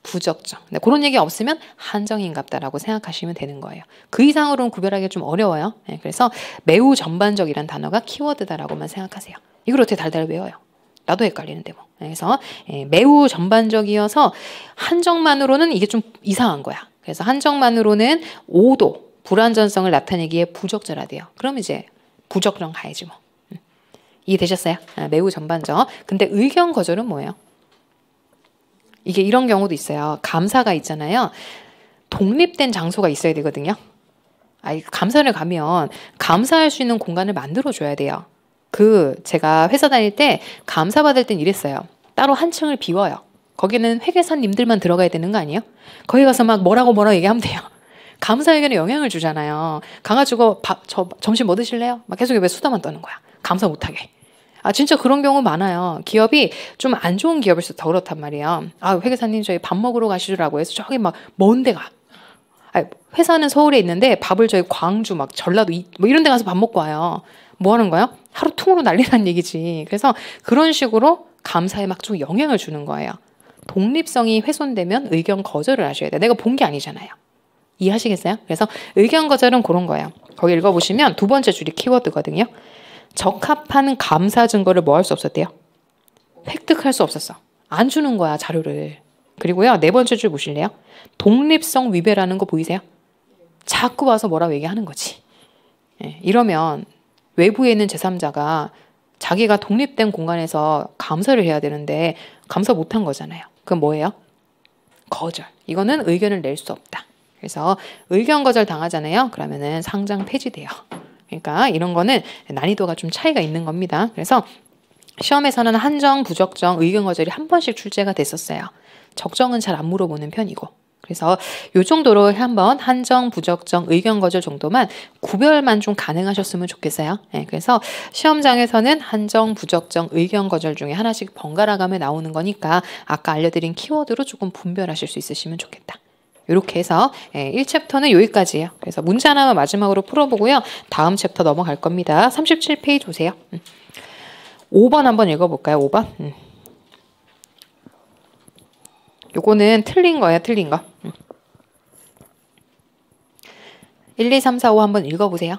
부적정. 네, 그런 얘기 없으면 한정인갑다라고 생각하시면 되는 거예요. 그 이상으로는 구별하기 좀 어려워요. 네, 그래서 매우 전반적이란 단어가 키워드다라고만 생각하세요. 이걸 어떻게 달달 외워요? 나도 헷갈리는데 뭐. 그래서 매우 전반적이어서 한정만으로는 이게 좀 이상한 거야. 그래서 한정만으로는 5도 불완전성을 나타내기에 부적절하대요. 그럼 이제 부적정 가야지 뭐. 이해되셨어요? 매우 전반적. 근데 의견 거절은 뭐예요? 이게 이런 경우도 있어요. 감사가 있잖아요. 독립된 장소가 있어야 되거든요. 감사를 가면 감사할 수 있는 공간을 만들어줘야 돼요. 제가 회사 다닐 때 감사 받을 땐 이랬어요. 따로 한 층을 비워요. 거기는 회계사님들만 들어가야 되는 거 아니에요? 거기 가서 막 뭐라고 얘기하면 돼요. 감사 의견에 영향을 주잖아요. 가가지고 점심 뭐 드실래요? 막 계속 왜 수다만 떠는 거야. 감사 못하게. 진짜 그런 경우 많아요. 기업이 좀 안 좋은 기업일수록 더 그렇단 말이에요. 회계사님 저희 밥 먹으러 가시라고 해서 저기 막 먼 데 가. 회사는 서울에 있는데 밥을 저희 광주 막 전라도 뭐 이런 데 가서 밥 먹고 와요. 뭐 하는 거야? 하루 통으로 난리난 얘기지. 그래서 그런 식으로 감사에 막 좀 영향을 주는 거예요. 독립성이 훼손되면 의견 거절을 하셔야 돼요. 내가 본 게 아니잖아요. 이해하시겠어요? 그래서 의견 거절은 그런 거예요. 거기 읽어보시면 두 번째 줄이 키워드거든요. 적합한 감사 증거를 뭐 할 수 없었대요? 획득할 수 없었어. 안 주는 거야, 자료를. 그리고요, 네 번째 줄 보실래요? 독립성 위배라는 거 보이세요? 자꾸 와서 뭐라고 얘기하는 거지. 이러면 외부에 있는 제3자가 자기가 독립된 공간에서 감사를 해야 되는데 감사 못한 거잖아요. 그건 뭐예요? 거절. 이거는 의견을 낼 수 없다. 그래서 의견 거절 당하잖아요. 그러면은 상장 폐지돼요. 그러니까 이런 거는 난이도가 좀 차이가 있는 겁니다. 그래서 시험에서는 한정, 부적정, 의견 거절이 한 번씩 출제가 됐었어요. 적정은 잘 안 물어보는 편이고. 그래서 요 정도로 한번 한정, 부적정, 의견 거절 정도만 구별만 좀 가능하셨으면 좋겠어요. 그래서 시험장에서는 한정, 부적정, 의견 거절 중에 하나씩 번갈아 가며 나오는 거니까 아까 알려드린 키워드로 조금 분별하실 수 있으시면 좋겠다. 이렇게 해서 1챕터는 여기까지예요. 그래서 문제 하나만 마지막으로 풀어보고요. 다음 챕터 넘어갈 겁니다. 37페이지 보세요. 5번 한번 읽어볼까요? 5번. 요거는 틀린 거예요. 틀린 거. 1, 2, 3, 4, 5 한번 읽어보세요.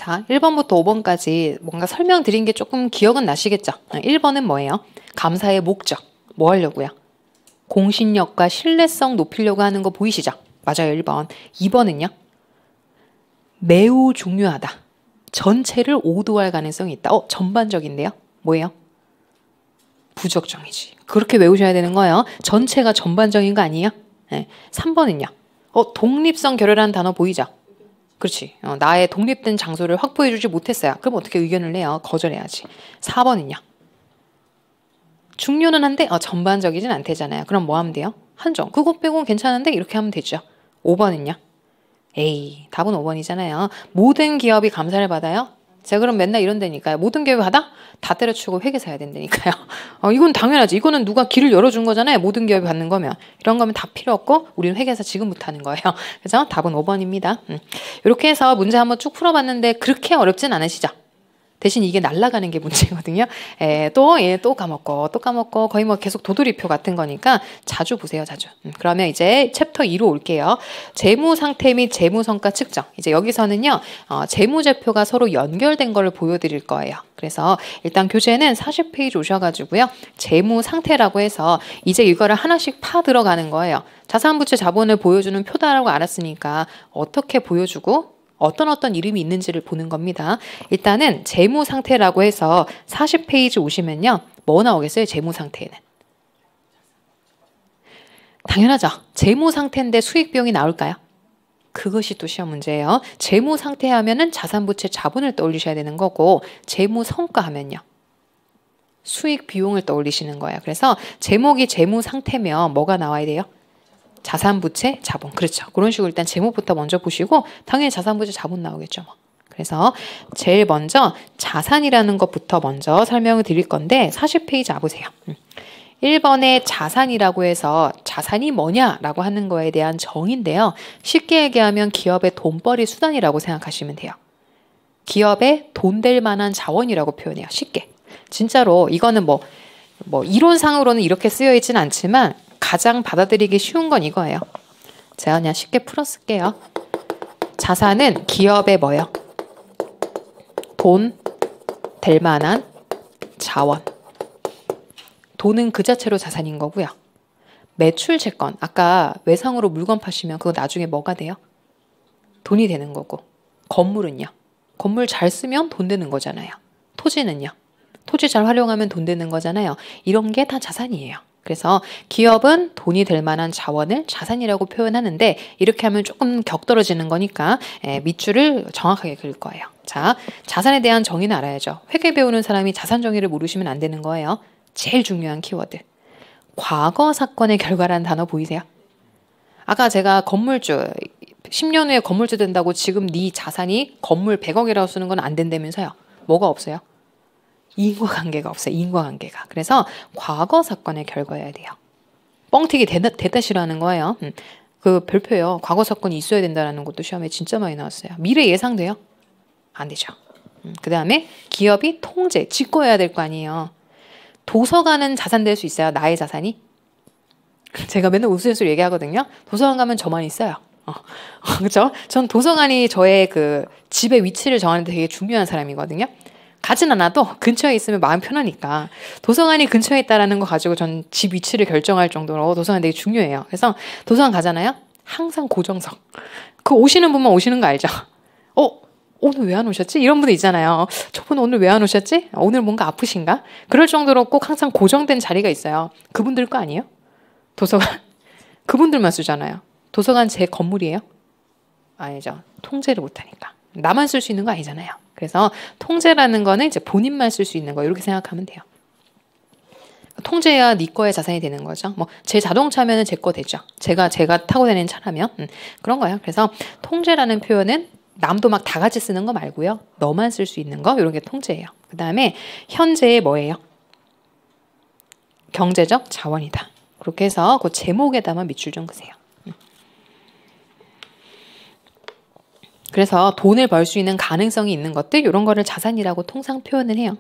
자, 1번부터 5번까지 뭔가 설명드린 게 조금 기억은 나시겠죠? 1번은 뭐예요? 감사의 목적. 뭐 하려고요? 공신력과 신뢰성 높이려고 하는 거 보이시죠? 맞아요, 1번. 2번은요? 매우 중요하다. 전체를 오도할 가능성이 있다. 전반적인데요? 뭐예요? 부적정이지. 그렇게 외우셔야 되는 거예요. 전체가 전반적인 거 아니에요? 네. 3번은요? 독립성 결여라는 단어 보이죠? 그렇지. 나의 독립된 장소를 확보해주지 못했어요. 그럼 어떻게 의견을 내요? 거절해야지. 4번은요? 중요는 한데 전반적이진 않대잖아요. 그럼 뭐 하면 돼요? 한정. 그것 빼고는 괜찮은데 이렇게 하면 되죠. 5번은요? 에이, 답은 5번이잖아요. 모든 기업이 감사를 받아요? 제가 그럼 맨날 이런다니까요. 모든 기업이 받아? 다 때려치고 회계사 해야 된다니까요. 이건 당연하지. 이거는 누가 길을 열어준 거잖아요. 모든 기업이 받는 거면. 이런 거면 다 필요 없고 우리는 회계사 지금부터 하는 거예요. 그래서 답은 5번입니다. 이렇게 해서 문제 한번 쭉 풀어봤는데 그렇게 어렵진 않으시죠? 대신 이게 날아가는 게 문제거든요. 또 까먹고 거의 뭐 계속 도돌이표 같은 거니까 자주 보세요, 자주. 그러면 이제 챕터 2로 올게요. 재무 상태 및 재무 성과 측정. 이제 여기서는요, 재무제표가 서로 연결된 거를 보여드릴 거예요. 그래서 일단 교재는 40페이지 오셔가지고요, 재무 상태라고 해서 이제 이거를 하나씩 파 들어가는 거예요. 자산부채 자본을 보여주는 표다라고 알았으니까 어떻게 보여주고 어떤 이름이 있는지를 보는 겁니다. 일단은 재무 상태라고 해서 40페이지 오시면요. 뭐 나오겠어요? 재무 상태에는. 당연하죠. 재무 상태인데 수익 비용이 나올까요? 그것이 또 시험 문제예요. 재무 상태 하면은 자산부채 자본을 떠올리셔야 되는 거고 재무 성과 하면요. 수익 비용을 떠올리시는 거예요. 그래서 제목이 재무 상태면 뭐가 나와야 돼요? 자산부채, 자본. 그렇죠. 그런 식으로 일단 제목부터 먼저 보시고 당연히 자산부채, 자본 나오겠죠. 뭐. 그래서 제일 먼저 자산이라는 것부터 먼저 설명을 드릴 건데 40페이지 와보세요. 1번에 자산이라고 해서 자산이 뭐냐라고 하는 거에 대한 정의인데요. 쉽게 얘기하면 기업의 돈벌이 수단이라고 생각하시면 돼요. 기업에 돈 될 만한 자원이라고 표현해요. 쉽게. 진짜로 이거는 뭐 이론상으로는 이렇게 쓰여 있진 않지만 가장 받아들이기 쉬운 건 이거예요. 제가 그냥 쉽게 풀어쓸게요. 자산은 기업의 뭐예요? 돈 될 만한 자원. 돈은 그 자체로 자산인 거고요. 매출 채권. 아까 외상으로 물건 파시면 그거 나중에 뭐가 돼요? 돈이 되는 거고. 건물은요? 건물 잘 쓰면 돈 되는 거잖아요. 토지는요? 토지 잘 활용하면 돈 되는 거잖아요. 이런 게 다 자산이에요. 그래서 기업은 돈이 될 만한 자원을 자산이라고 표현하는데 이렇게 하면 조금 격떨어지는 거니까 밑줄을 정확하게 그릴 거예요. 자, 자산에 대한 정의는 알아야죠. 회계 배우는 사람이 자산 정의를 모르시면 안 되는 거예요. 제일 중요한 키워드. 과거 사건의 결과라는 단어 보이세요? 아까 제가 건물주 10년 후에 건물주 된다고 지금 네 자산이 건물 100억이라고 쓰는 건 안 된다면서요. 뭐가 없어요? 인과관계가 없어요. 인과관계가. 그래서 과거 사건의 결과여야 돼요. 뻥튀기 대다 싫어하는 거예요. 그 별표요. 과거 사건이 있어야 된다는 것도 시험에 진짜 많이 나왔어요. 미래 예상돼요? 안 되죠. 그 다음에 기업이 통제, 집거해야 될 거 아니에요. 도서관은 자산 될 수 있어요? 나의 자산이? 제가 맨날 우스갯소리 얘기하거든요. 도서관 가면 저만 있어요. 그렇죠? 전 도서관이 저의 그 집의 위치를 정하는 데 되게 중요한 사람이거든요. 가진 않아도 근처에 있으면 마음 편하니까 도서관이 근처에 있다라는 거 가지고 전 집 위치를 결정할 정도로 도서관 되게 중요해요. 그래서 도서관 가잖아요. 항상 고정석. 그 오시는 분만 오시는 거 알죠? 오늘 왜 안 오셨지? 이런 분들 있잖아요. 저분 오늘 왜 안 오셨지? 오늘 뭔가 아프신가? 그럴 정도로 꼭 항상 고정된 자리가 있어요. 그분들 거 아니에요? 도서관. 그분들만 쓰잖아요. 도서관 제 건물이에요? 아니죠. 통제를 못하니까. 나만 쓸 수 있는 거 아니잖아요. 그래서 통제라는 거는 이제 본인만 쓸 수 있는 거 이렇게 생각하면 돼요. 통제해야 네 거의 자산이 되는 거죠. 뭐 제 자동차면은 제 거 되죠. 제가 타고 다니는 차라면 그런 거예요. 그래서 통제라는 표현은 남도 막 다 같이 쓰는 거 말고요. 너만 쓸 수 있는 거 이런 게 통제예요. 그 다음에 현재의 뭐예요? 경제적 자원이다. 그렇게 해서 그 제목에다만 밑줄 좀 그세요. 그래서 돈을 벌 수 있는 가능성이 있는 것들 이런 거를 자산이라고 통상 표현을 해요.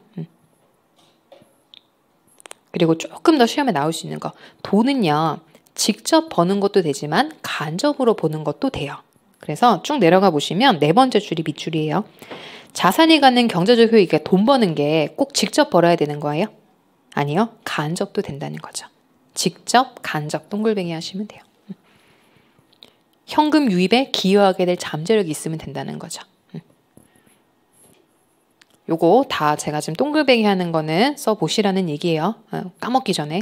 그리고 조금 더 시험에 나올 수 있는 거. 돈은요. 직접 버는 것도 되지만 간접으로 버는 것도 돼요. 그래서 쭉 내려가 보시면 네 번째 줄이 밑줄이에요. 자산이 갖는 경제적 효益, 돈 버는 게 꼭 직접 벌어야 되는 거예요? 아니요. 간접도 된다는 거죠. 직접, 간접, 동글뱅이 하시면 돼요. 현금 유입에 기여하게 될 잠재력이 있으면 된다는 거죠. 요거 다 제가 지금 동글뱅이 하는 거는 써보시라는 얘기예요. 까먹기 전에.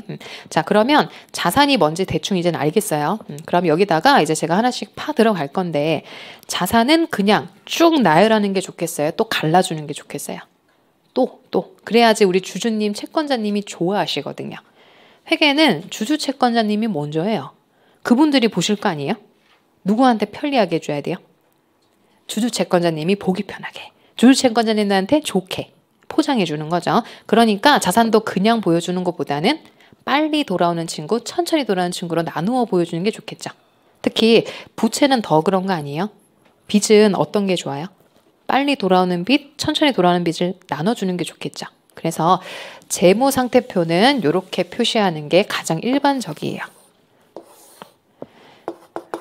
자, 그러면 자산이 뭔지 대충 이제는 알겠어요. 그럼 여기다가 이제 제가 하나씩 파 들어갈 건데, 자산은 그냥 쭉 나열하는 게 좋겠어요? 또 갈라주는 게 좋겠어요? 또. 그래야지 우리 주주님, 채권자님이 좋아하시거든요. 회계는 주주 채권자님이 먼저 해요. 그분들이 보실 거 아니에요? 누구한테 편리하게 해줘야 돼요? 주주 채권자님이 보기 편하게. 주주 채권자님한테 좋게 포장해 주는 거죠. 그러니까 자산도 그냥 보여주는 것보다는 빨리 돌아오는 친구, 천천히 돌아오는 친구로 나누어 보여주는 게 좋겠죠. 특히 부채는 더 그런 거 아니에요? 빚은 어떤 게 좋아요? 빨리 돌아오는 빚, 천천히 돌아오는 빚을 나눠주는 게 좋겠죠. 그래서 재무상태표는 이렇게 표시하는 게 가장 일반적이에요.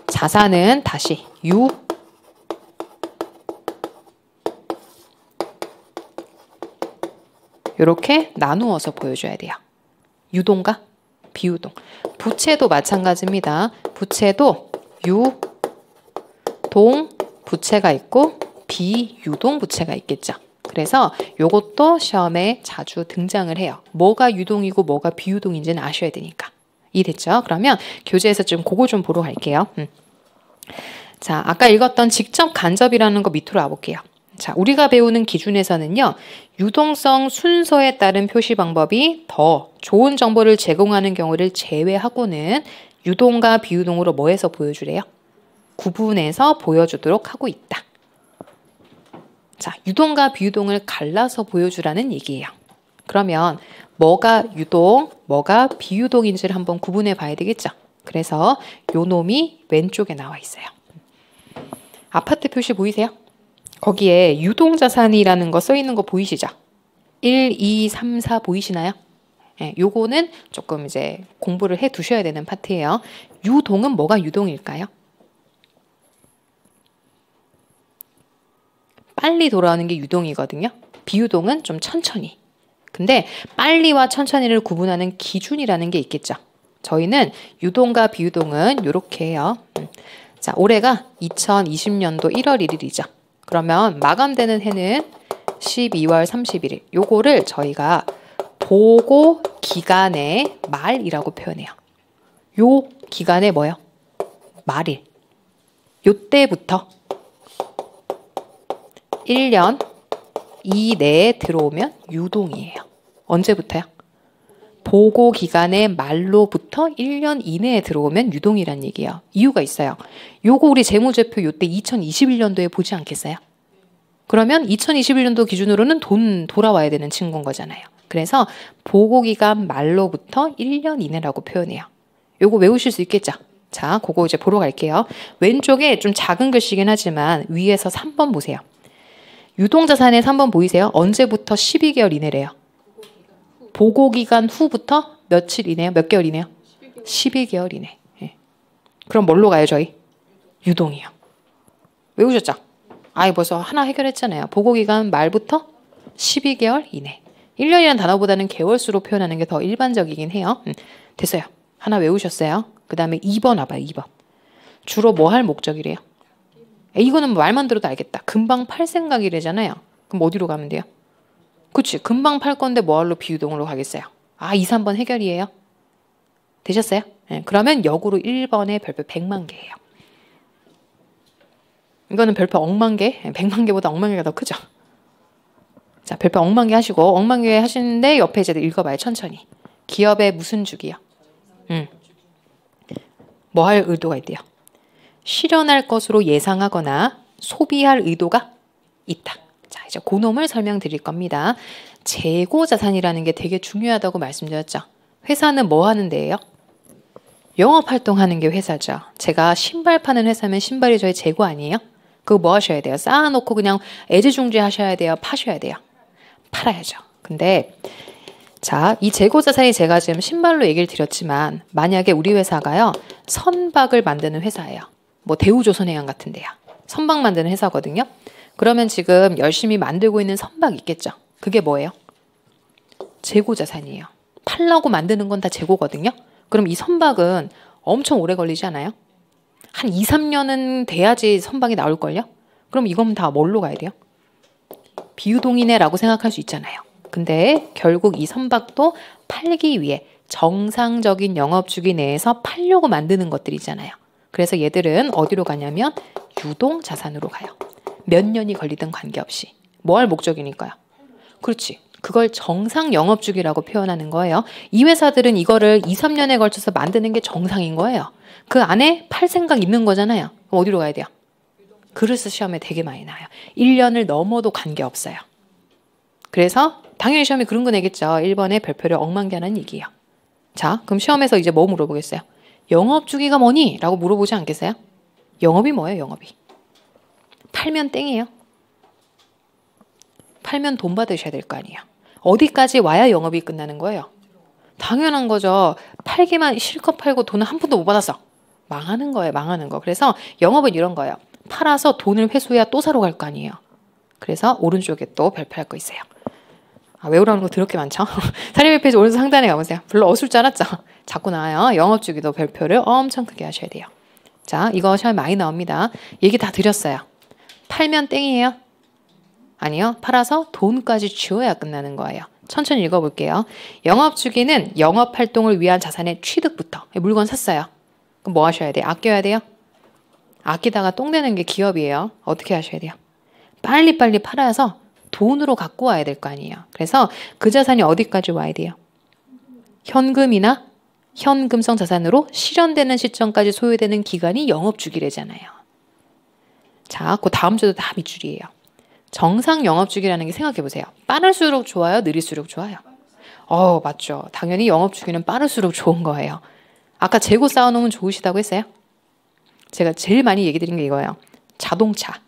자산은 다시 이렇게 나누어서 보여줘야 돼요. 유동과 비유동. 부채도 마찬가지입니다. 부채도 유동 부채가 있고 비유동 부채가 있겠죠. 그래서 이것도 시험에 자주 등장을 해요. 뭐가 유동이고 뭐가 비유동인지는 아셔야 되니까. 이해됐죠? 그러면 교재에서 좀 그거 좀 보러 갈게요. 자, 아까 읽었던 직접 간접이라는 거 밑으로 와볼게요. 자, 우리가 배우는 기준에서는요, 유동성 순서에 따른 표시 방법이 더 좋은 정보를 제공하는 경우를 제외하고는 유동과 비유동으로 뭐 해서 보여주래요? 구분해서 보여주도록 하고 있다. 자, 유동과 비유동을 갈라서 보여주라는 얘기예요. 그러면 뭐가 유동, 뭐가 비유동인지를 한번 구분해 봐야 되겠죠? 그래서 요 놈이 왼쪽에 나와 있어요. 아파트 표시 보이세요? 거기에 유동자산이라는 거 써 있는 거 보이시죠? 1, 2, 3, 4 보이시나요? 네, 요거는 조금 이제 공부를 해 두셔야 되는 파트예요. 유동은 뭐가 유동일까요? 빨리 돌아오는 게 유동이거든요. 비유동은 좀 천천히. 근데 빨리와 천천히를 구분하는 기준이라는 게 있겠죠. 저희는 유동과 비유동은 이렇게 해요. 자, 올해가 2020년도 1월 1일이죠. 그러면 마감되는 해는 12월 31일. 요거를 저희가 보고 기간의 말이라고 표현해요. 요 기간에 뭐요? 말일. 요때부터 1년 이내에 들어오면 유동이에요. 언제부터요? 보고 기간의 말로부터 1년 이내에 들어오면 유동이란 얘기예요. 이유가 있어요. 요거 우리 재무제표 요때 2021년도에 보지 않겠어요? 그러면 2021년도 기준으로는 돈 돌아와야 되는 친구인 거잖아요. 그래서 보고 기간 말로부터 1년 이내라고 표현해요. 요거 외우실 수 있겠죠? 자, 그거 이제 보러 갈게요. 왼쪽에 좀 작은 글씨긴 하지만 위에서 3번 보세요. 유동자산의 3번 보이세요? 언제부터 12개월 이내래요? 보고기간 후부터 며칠 이내요? 몇 개월 이내요? 12개월 이내. 예. 그럼 뭘로 가요, 저희? 유동이요. 외우셨죠? 아이, 벌써 하나 해결했잖아요. 보고기간 말부터 12개월 이내. 1년이라는 단어보다는 개월수로 표현하는 게 더 일반적이긴 해요. 됐어요. 하나 외우셨어요. 그 다음에 2번 와봐요, 2번. 주로 뭐 할 목적이래요? 이거는 말만 들어도 알겠다. 금방 팔 생각이래잖아요. 그럼 어디로 가면 돼요? 그치, 금방 팔 건데 뭐할로 비유동으로 가겠어요? 아, 2, 3번 해결이에요? 되셨어요? 네, 그러면 역으로 1번에 별표 100만 개예요. 이거는 별표 억만 개, 100만 개보다 억만 개가 더 크죠? 자, 별표 억만 개 하시고, 억만 개 하시는데 옆에 이제 읽어봐요, 천천히. 기업의 무슨 주기요? 뭐 할 의도가 있대요? 실현할 것으로 예상하거나 소비할 의도가 있다. 자, 이제 그놈을 설명드릴 겁니다. 재고자산이라는 게 되게 중요하다고 말씀드렸죠. 회사는 뭐 하는 데예요? 영업활동하는 게 회사죠. 제가 신발 파는 회사면 신발이 저희 재고 아니에요? 그거 뭐 하셔야 돼요? 쌓아놓고 그냥 애지중지 하셔야 돼요? 파셔야 돼요? 팔아야죠. 근데 자, 이 재고자산이 제가 지금 신발로 얘기를 드렸지만 만약에 우리 회사가요, 선박을 만드는 회사예요. 뭐 대우조선해양 같은 데요. 선박 만드는 회사거든요. 그러면 지금 열심히 만들고 있는 선박 있겠죠. 그게 뭐예요? 재고 자산이에요. 팔라고 만드는 건 다 재고거든요. 그럼 이 선박은 엄청 오래 걸리지 않아요? 한 2, 3년은 돼야지 선박이 나올걸요? 그럼 이건 다 뭘로 가야 돼요? 비유동이네라고 생각할 수 있잖아요. 근데 결국 이 선박도 팔기 위해 정상적인 영업주기 내에서 팔려고 만드는 것들이잖아요. 그래서 얘들은 어디로 가냐면 유동자산으로 가요. 몇 년이 걸리든 관계없이. 뭐 할 목적이니까요. 그렇지. 그걸 정상 영업주기라고 표현하는 거예요. 이 회사들은 이거를 2, 3년에 걸쳐서 만드는 게 정상인 거예요. 그 안에 팔 생각 있는 거잖아요. 그럼 어디로 가야 돼요? 그래서 시험에 되게 많이 나와요. 1년을 넘어도 관계없어요. 그래서 당연히 시험에 그런 거 내겠죠. 1번에 별표를 억만개하는 얘기예요. 자, 그럼 시험에서 이제 뭐 물어보겠어요? 영업주기가 뭐니? 라고 물어보지 않겠어요? 영업이 뭐예요? 영업이. 팔면 땡이에요. 팔면 돈 받으셔야 될 거 아니에요. 어디까지 와야 영업이 끝나는 거예요? 당연한 거죠. 팔기만 실컷 팔고 돈을 한 푼도 못 받았어. 망하는 거예요. 망하는 거. 그래서 영업은 이런 거예요. 팔아서 돈을 회수해야 또 사러 갈 거 아니에요. 그래서 오른쪽에 또 별표할 거 있어요. 아, 외우라는 거 더럽게 많죠? 사례 페이지 오른쪽 상단에 가보세요. 별로 어술 줄 알았죠? 자꾸 나와요. 영업주기도 별표를 엄청 크게 하셔야 돼요. 자, 이거 시험에 많이 나옵니다. 얘기 다 드렸어요. 팔면 땡이에요? 아니요. 팔아서 돈까지 쥐어야 끝나는 거예요. 천천히 읽어볼게요. 영업주기는 영업활동을 위한 자산의 취득부터. 물건 샀어요. 그럼 뭐 하셔야 돼요? 아껴야 돼요? 아끼다가 똥 되는 게 기업이에요. 어떻게 하셔야 돼요? 빨리빨리 팔아서 돈으로 갖고 와야 될 거 아니에요. 그래서 그 자산이 어디까지 와야 돼요? 현금이나 현금성 자산으로 실현되는 시점까지 소요되는 기간이 영업주기래잖아요. 자, 그 다음 주도 다 밑줄이에요. 정상 영업주기라는 게 생각해보세요. 빠를수록 좋아요? 느릴수록 좋아요? 맞죠. 당연히 영업주기는 빠를수록 좋은 거예요. 아까 재고 쌓아놓으면 좋으시다고 했어요? 제가 제일 많이 얘기 드린 게 이거예요. 자동차.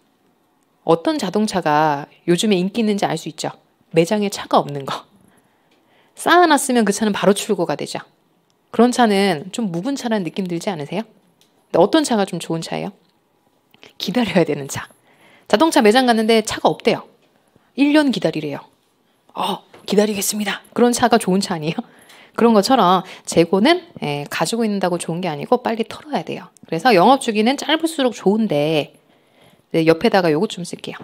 어떤 자동차가 요즘에 인기 있는지 알 수 있죠? 매장에 차가 없는 거. 쌓아놨으면 그 차는 바로 출고가 되죠. 그런 차는 좀 묵은 차라는 느낌 들지 않으세요? 근데 어떤 차가 좀 좋은 차예요? 기다려야 되는 차. 자동차 매장 갔는데 차가 없대요. 1년 기다리래요. 기다리겠습니다. 그런 차가 좋은 차 아니에요? 그런 것처럼 재고는 가지고 있는다고 좋은 게 아니고 빨리 털어야 돼요. 그래서 영업주기는 짧을수록 좋은데 옆에다가 요거 좀 쓸게요.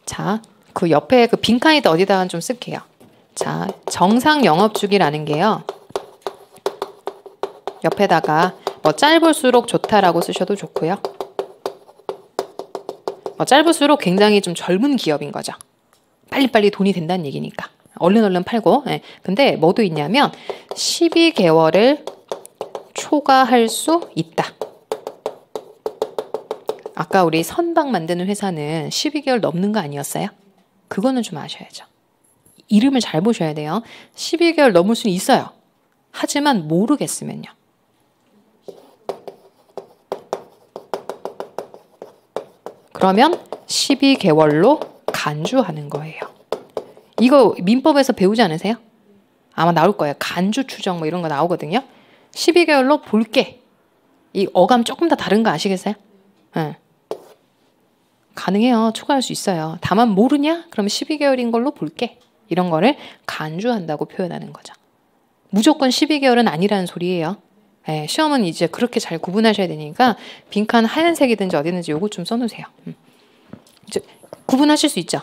자, 그 옆에 그 빈칸에다 어디다가 좀 쓸게요. 자, 정상 영업주기라는 게요. 옆에다가 뭐 짧을수록 좋다라고 쓰셔도 좋고요. 짧을수록 굉장히 좀 젊은 기업인 거죠. 빨리빨리 돈이 된다는 얘기니까. 얼른 팔고. 근데 뭐도 있냐면 12개월을 초과할 수 있다. 아까 우리 선박 만드는 회사는 12개월 넘는 거 아니었어요? 그거는 좀 아셔야죠. 이름을 잘 보셔야 돼요. 12개월 넘을 수는 있어요. 하지만 모르겠으면요. 그러면 12개월로 간주하는 거예요. 이거 민법에서 배우지 않으세요? 아마 나올 거예요. 간주 추정 뭐 이런 거 나오거든요. 12개월로 볼게. 이 어감 조금 더 다른 거 아시겠어요? 응. 가능해요. 추가할 수 있어요. 다만 모르냐? 그럼 12개월인 걸로 볼게. 이런 거를 간주한다고 표현하는 거죠. 무조건 12개월은 아니라는 소리예요. 시험은 이제 그렇게 잘 구분하셔야 되니까 빈칸 하얀색이든지 어디든지 요거 좀 써놓으세요. 이제 구분하실 수 있죠?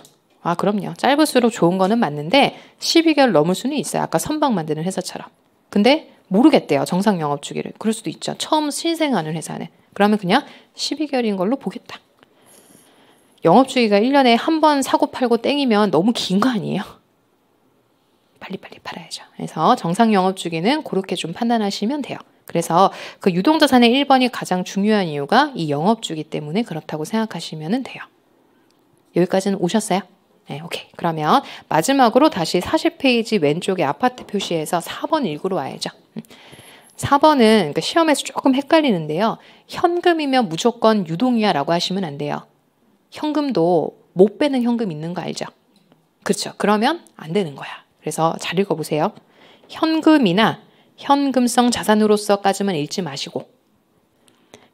그럼요. 짧을수록 좋은 거는 맞는데 12개월 넘을 수는 있어요. 아까 선박 만드는 회사처럼. 근데 모르겠대요. 정상 영업주기를. 그럴 수도 있죠. 처음 신생하는 회사는. 그러면 그냥 12개월인 걸로 보겠다. 영업주기가 1년에 한 번 사고 팔고 땡이면 너무 긴 거 아니에요? 빨리빨리 팔아야죠. 그래서 정상 영업주기는 그렇게 좀 판단하시면 돼요. 그래서 그 유동자산의 1번이 가장 중요한 이유가 이 영업주기 때문에 그렇다고 생각하시면 돼요. 여기까지는 오셨어요? 네, 오케이. 그러면 마지막으로 다시 40페이지 왼쪽에 아파트 표시에서 4번 읽으러 와야죠. 4번은 그러니까 시험에서 조금 헷갈리는데요. 현금이면 무조건 유동이야 라고 하시면 안 돼요. 현금도 못 빼는 현금 있는 거 알죠? 그렇죠. 그러면 안 되는 거야. 그래서 잘 읽어보세요. 현금이나 현금성 자산으로서까지만 읽지 마시고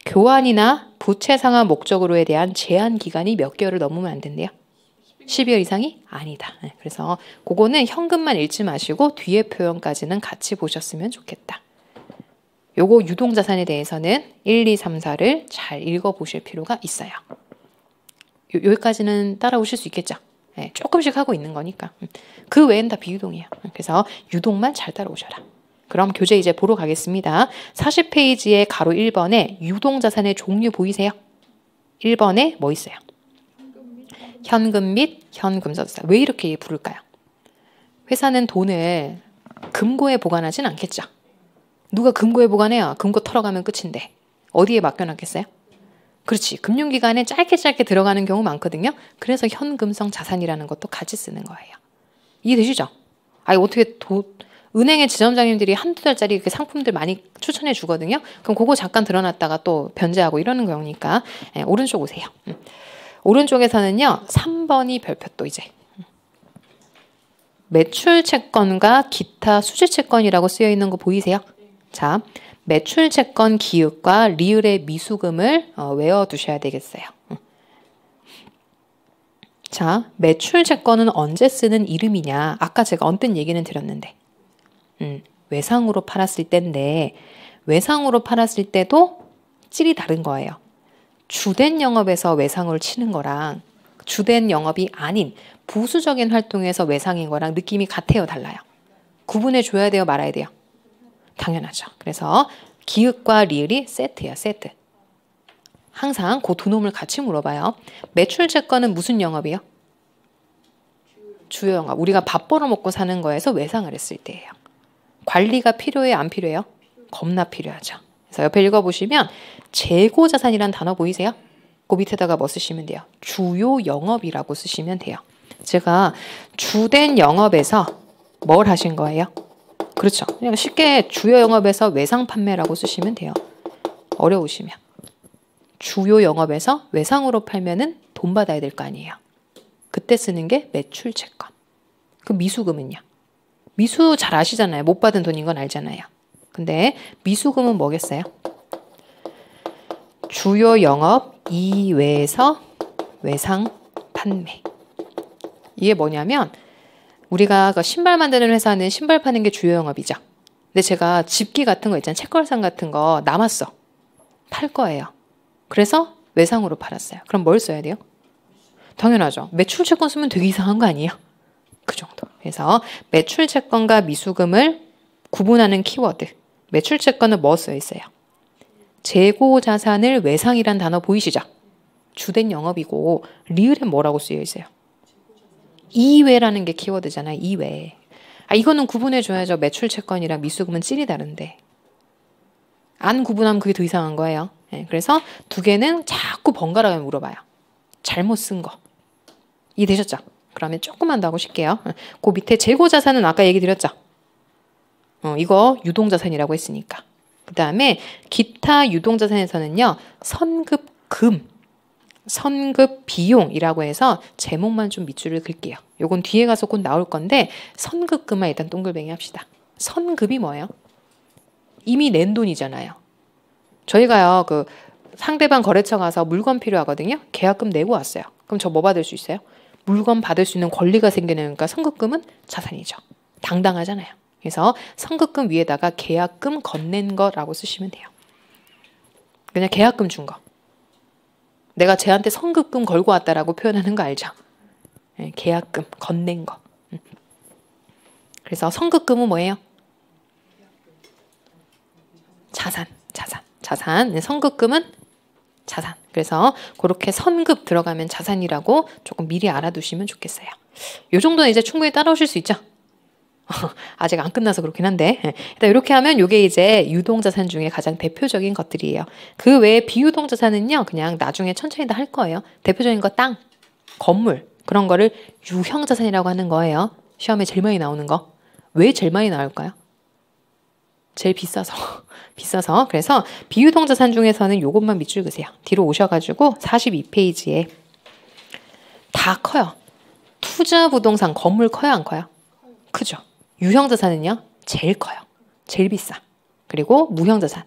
교환이나 부채 상환 목적으로에 대한 제한 기간이 몇 개월을 넘으면 안 된대요. 12월 이상이 아니다. 그래서 그거는 현금만 읽지 마시고 뒤에 표현까지는 같이 보셨으면 좋겠다. 요거 유동자산에 대해서는 1, 2, 3, 4를 잘 읽어보실 필요가 있어요. 여기까지는 따라오실 수 있겠죠? 네, 조금씩 하고 있는 거니까. 그 외엔 다 비유동이에요. 그래서 유동만 잘 따라오셔라. 그럼 교재 이제 보러 가겠습니다. 40페이지에 가로 1번에 유동자산의 종류 보이세요? 1번에 뭐 있어요? 현금 및 현금전자. 왜 이렇게 부를까요? 회사는 돈을 금고에 보관하진 않겠죠. 누가 금고에 보관해요? 금고 털어가면 끝인데. 어디에 맡겨놨겠어요? 그렇지. 금융기관에 짧게 들어가는 경우 많거든요. 그래서 현금성 자산이라는 것도 같이 쓰는 거예요. 이해되시죠? 아니 어떻게 은행의 지점장님들이 한두 달짜리 이렇게 상품들 많이 추천해 주거든요. 그럼 그거 잠깐 들어놨다가 또 변제하고 이러는 경우니까 오른쪽 오세요. 오른쪽에서는요. 3번이 별표 또 이제 매출채권과 기타 수지채권이라고 쓰여 있는 거 보이세요? 자, 매출채권 기획과 리을의 미수금을 외워두셔야 되겠어요. 자, 매출채권은 언제 쓰는 이름이냐? 아까 제가 언뜻 얘기는 드렸는데 외상으로 팔았을 때인데 외상으로 팔았을 때도 찔이 다른 거예요. 주된 영업에서 외상을 치는 거랑 주된 영업이 아닌 부수적인 활동에서 외상인 거랑 느낌이 같아요, 달라요? 구분해 줘야 돼요, 말아야 돼요? 당연하죠. 그래서 기획과 리을이 세트야, 세트. 항상 그 두 놈을 같이 물어봐요. 매출채권은 무슨 영업이요? 주요 영업. 우리가 밥 벌어먹고 사는 거에서 외상을 했을 때예요. 관리가 필요해요, 안 필요해요? 겁나 필요하죠. 그래서 옆에 읽어보시면 재고자산이란 단어 보이세요? 그 밑에다가 뭐 쓰시면 돼요? 주요 영업이라고 쓰시면 돼요. 제가 주된 영업에서 뭘 하신 거예요? 그렇죠. 그냥 쉽게 주요 영업에서 외상 판매라고 쓰시면 돼요. 어려우시면. 주요 영업에서 외상으로 팔면은 돈 받아야 될 거 아니에요. 그때 쓰는 게 매출채권. 그 미수금은요? 미수 잘 아시잖아요. 못 받은 돈인 건 알잖아요. 근데 미수금은 뭐겠어요? 주요 영업 이외에서 외상 판매. 이게 뭐냐면 우리가 그 신발 만드는 회사는 신발 파는 게 주요 영업이죠. 근데 제가 집기 같은 거 있잖아요. 책걸상 같은 거 남았어. 팔 거예요. 그래서 외상으로 팔았어요. 그럼 뭘 써야 돼요? 당연하죠. 매출채권 쓰면 되게 이상한 거 아니에요? 그 정도. 그래서 매출채권과 미수금을 구분하는 키워드. 매출채권은 뭐 써 있어요? 재고자산을 외상이란 단어 보이시죠? 주된 영업이고 리을엔 뭐라고 쓰여 있어요? 이외라는 게 키워드잖아요. 이외. 이거는 구분해줘야죠. 매출채권이랑 미수금은 찔이 다른데. 안 구분하면 그게 더 이상한 거예요. 네, 그래서 두 개는 자꾸 번갈아 물어봐요. 잘못 쓴 거. 이해되셨죠? 그러면 조금만 더 하고 쉴게요. 그 밑에 재고자산은 아까 얘기 드렸죠? 이거 유동자산이라고 했으니까. 그 다음에 기타 유동자산에서는요. 선급금, 선급비용이라고 해서 제목만 좀 밑줄을 그을게요. 요건 뒤에 가서 곧 나올 건데 선급금만 일단 동글뱅이 합시다. 선급이 뭐예요? 이미 낸 돈이잖아요. 저희가요. 그 상대방 거래처 가서 물건 필요하거든요. 계약금 내고 왔어요. 그럼 저 뭐 받을 수 있어요? 물건 받을 수 있는 권리가 생기니까 선급금은 자산이죠. 당당하잖아요. 그래서 선급금 위에다가 계약금 건넨 거라고 쓰시면 돼요. 그냥 계약금 준 거. 내가 쟤한테 선급금 걸고 왔다라고 표현하는 거 알죠? 네, 계약금 건넨 거. 그래서 선급금은 뭐예요? 자산. 네, 선급금은 자산. 그래서 그렇게 선급 들어가면 자산이라고 조금 미리 알아두시면 좋겠어요. 요 정도는 이제 충분히 따라오실 수 있죠? 아직 안 끝나서 그렇긴 한데 일단 이렇게 하면 이게 이제 유동자산 중에 가장 대표적인 것들이에요. 그 외에 비유동자산은요. 그냥 나중에 천천히 다 할 거예요. 대표적인 거 땅, 건물 그런 거를 유형자산이라고 하는 거예요. 시험에 제일 많이 나오는 거. 왜 제일 많이 나올까요? 제일 비싸서. 그래서 비유동자산 중에서는 요것만 밑줄 그세요. 뒤로 오셔가지고 42페이지에 다 커요. 투자부동산 건물 커요 안 커요? 크죠. 유형자산은요 제일 커요. 제일 비싸. 그리고 무형자산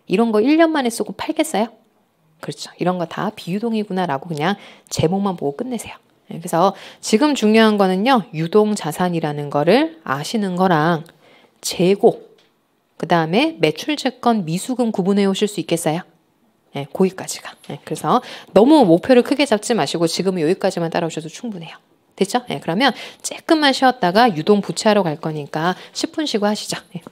이런 거 1년 만에 쓰고 팔겠어요? 그렇죠. 이런 거 다 비유동이구나라고 그냥 제목만 보고 끝내세요. 그래서 지금 중요한 거는요. 유동자산이라는 거를 아시는 거랑 재고, 그 다음에 매출채권 미수금 구분해 오실 수 있겠어요? 네, 거기까지가. 네, 그래서 너무 목표를 크게 잡지 마시고 지금은 여기까지만 따라오셔도 충분해요. 됐죠? 네, 그러면 조금만 쉬었다가 유동부채하러 갈 거니까 10분 쉬고 하시죠. 네.